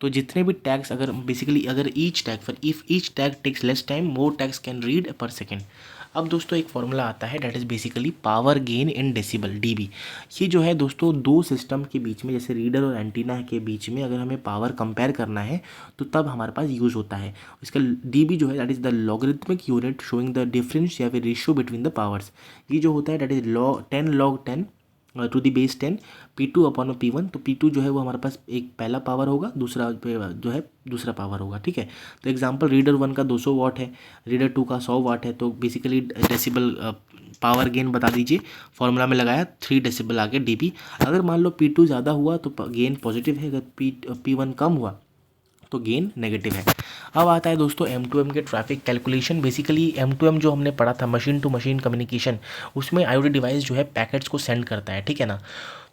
तो जितने भी टैग्स अगर बेसिकली अगर each tag for if each tag takes less time more tags can read per second. अब दोस्तों एक फॉर्मूला आता है that is basically power gain in decibel DB। ये जो है दोस्तों दो सिस्टम के बीच में, जैसे रीडर और एंटीना के बीच में अगर हमें पावर कंपेयर करना है तो तब हमारे पास यूज़ होता है इसका। DB जो है that is the logarithmic unit showing the difference या फिर रेशियो बिटवीन द पावर्स। ये जो होता है that is 10 log 10 to the base 10 P2 अपॉन P1। तो P2 जो है वो हमारे पास एक पहला पावर होगा, दूसरा जो है दूसरा पावर होगा, ठीक है। तो एग्जांपल रीडर 1 का 200 वाट है, रीडर 2 का 100 वाट है, तो बेसिकली डेसिबल पावर गेन बता दीजिए, फॉर्मूला में लगाया 3 डेसिबल आ गया DB। अगर मान लो P2 ज़्यादा हुआ तो गेन पॉजिटिव है, अगर P1 कम हुआ तो गेन नेगेटिव है। अब आता है दोस्तों M2M के ट्रैफिक कैलकुलेशन। बेसिकली M2M जो हमने पढ़ा था मशीन टू मशीन कम्युनिकेशन, उसमें IoT डिवाइस जो है पैकेट्स को सेंड करता है, ठीक है ना।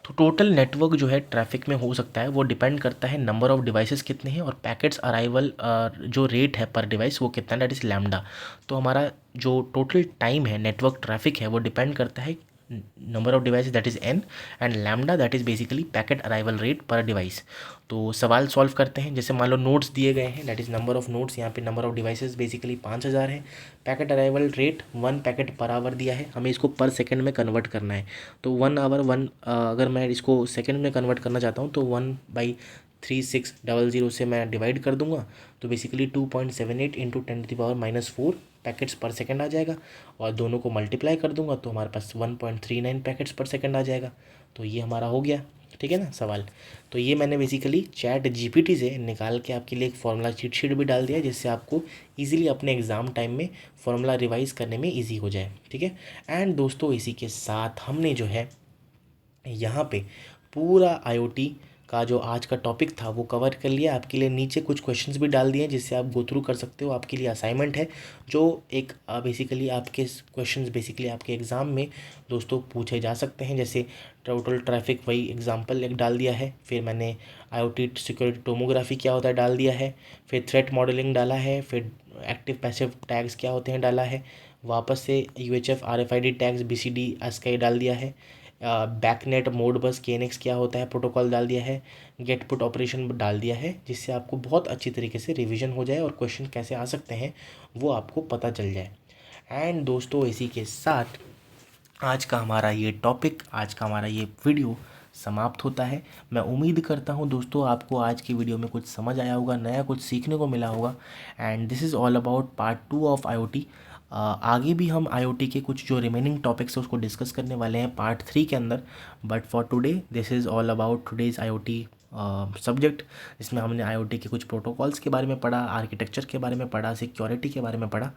तो टोटल नेटवर्क जो है ट्रैफिक में हो सकता है वो डिपेंड करता है नंबर ऑफ डिवाइसेस कितने हैं और पैकेट्स अराइवल जो रेट है पर डिवाइस वो कितना, दैट इज़ लैम्डा। तो हमारा जो टोटल टाइम है नेटवर्क ट्रैफिक है वो डिपेंड करता है number of device that is n and lambda that is basically packet arrival rate पर डिवाइस। तो सवाल सॉल्व करते हैं। जैसे मान लो नोड्स दिए गए हैं that is number of nodes, यहाँ पे नंबर ऑफ डिवाइसेस बेसिकली 5000 है, packet arrival rate 1 packet per hour दिया है, हमें इसको पर सेकंड में कन्वर्ट करना है। तो 1 आवर 1 अगर मैं इसको सेकंड में कन्वर्ट करना चाहता हूँ तो 1/3600 से मैं डिवाइड कर दूंगा, तो बेसिकली 2.78 इंटू 10⁻⁻4 पैकेट्स पर सेकंड आ जाएगा, और दोनों को मल्टीप्लाई कर दूंगा तो हमारे पास 1.39 पैकेट्स पर सेकंड आ जाएगा। तो ये हमारा हो गया, ठीक है ना सवाल। तो ये मैंने बेसिकली चैट GPT से निकाल के आपके लिए एक फॉर्मूला चीट शीट भी डाल दिया जिससे आपको इजीली अपने एग्ज़ाम टाइम में फॉर्मूला रिवाइज करने में इजी हो जाए, ठीक है। एंड दोस्तों इसी के साथ हमने जो है यहाँ पे पूरा IoT का जो आज का टॉपिक था वो कवर कर लिया। आपके लिए नीचे कुछ क्वेश्चंस भी डाल दिए जिससे आप गो थ्रू कर सकते हो, आपके लिए असाइनमेंट है जो एक बेसिकली आपके क्वेश्चंस बेसिकली आपके एग्ज़ाम में दोस्तों पूछे जा सकते हैं। जैसे टोटल ट्रैफिक वही एग्जांपल एक डाल दिया है, फिर मैंने IoT सिक्योरिटी टोमोग्राफी क्या होता है डाल दिया है, फिर थ्रेट मॉडलिंग डाला है, फिर एक्टिव पैसिव टैग्स क्या होते हैं डाला है, वापस से UHF RFID tags BCD ASCII डाल दिया है, बैकनेट मोड बस KNX क्या होता है प्रोटोकॉल डाल दिया है, गेट पुट ऑपरेशन डाल दिया है, जिससे आपको बहुत अच्छी तरीके से रिवीजन हो जाए और क्वेश्चन कैसे आ सकते हैं वो आपको पता चल जाए। एंड दोस्तों इसी के साथ आज का हमारा ये टॉपिक, आज का हमारा ये वीडियो समाप्त होता है। मैं उम्मीद करता हूँ दोस्तों आपको आज की वीडियो में कुछ समझ आया होगा, नया कुछ सीखने को मिला होगा। And this is all about part 2 of IoT। आगे भी हम IoT के कुछ जो रिमेनिंग टॉपिक्स है उसको डिस्कस करने वाले हैं पार्ट 3 के अंदर। But for today this is all about today's IoT subject, जिसमें हमने IoT के कुछ प्रोटोकॉल्स के बारे में पढ़ा, आर्किटेक्चर के बारे में पढ़ा, सिक्योरिटी के बारे में पढ़ा,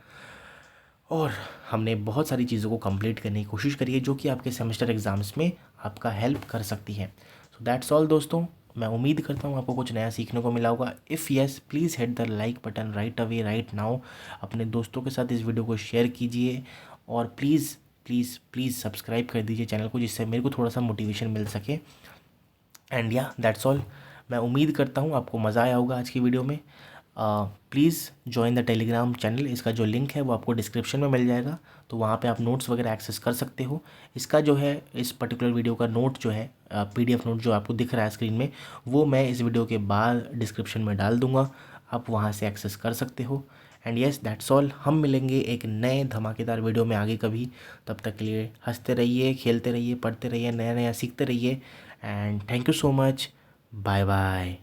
और हमने बहुत सारी चीज़ों को कंप्लीट करने की कोशिश करी है जो कि आपके सेमेस्टर एग्ज़ाम्स में आपका हेल्प कर सकती है। सो दैट्स ऑल दोस्तों, मैं उम्मीद करता हूँ आपको कुछ नया सीखने को मिला होगा। If yes please hit the like button right away right now. अपने दोस्तों के साथ इस वीडियो को शेयर कीजिए और प्लीज़ प्लीज़ प्लीज़ सब्सक्राइब कर दीजिए चैनल को, जिससे मेरे को थोड़ा सा मोटिवेशन मिल सके। एंड या दैट्स ऑल, मैं उम्मीद करता हूँ आपको मज़ा आया होगा आज की वीडियो में। Please join the Telegram channel. इसका जो लिंक है वो आपको डिस्क्रिप्शन में मिल जाएगा, तो वहाँ पे आप नोट्स वगैरह एक्सेस कर सकते हो। इसका जो है इस पर्टिकुलर वीडियो का नोट जो है PDF नोट जो आपको दिख रहा है स्क्रीन में, वो मैं इस वीडियो के बाद डिस्क्रिप्शन में डाल दूँगा, आप वहाँ से एक्सेस कर सकते हो। And yes that's all. हम मिलेंगे एक नए धमाकेदार वीडियो में आगे कभी। तब तक के लिए हंसते रहिए, खेलते रहिए, पढ़ते रहिए, नया नया सीखते रहिए। And thank you so much. Bye bye.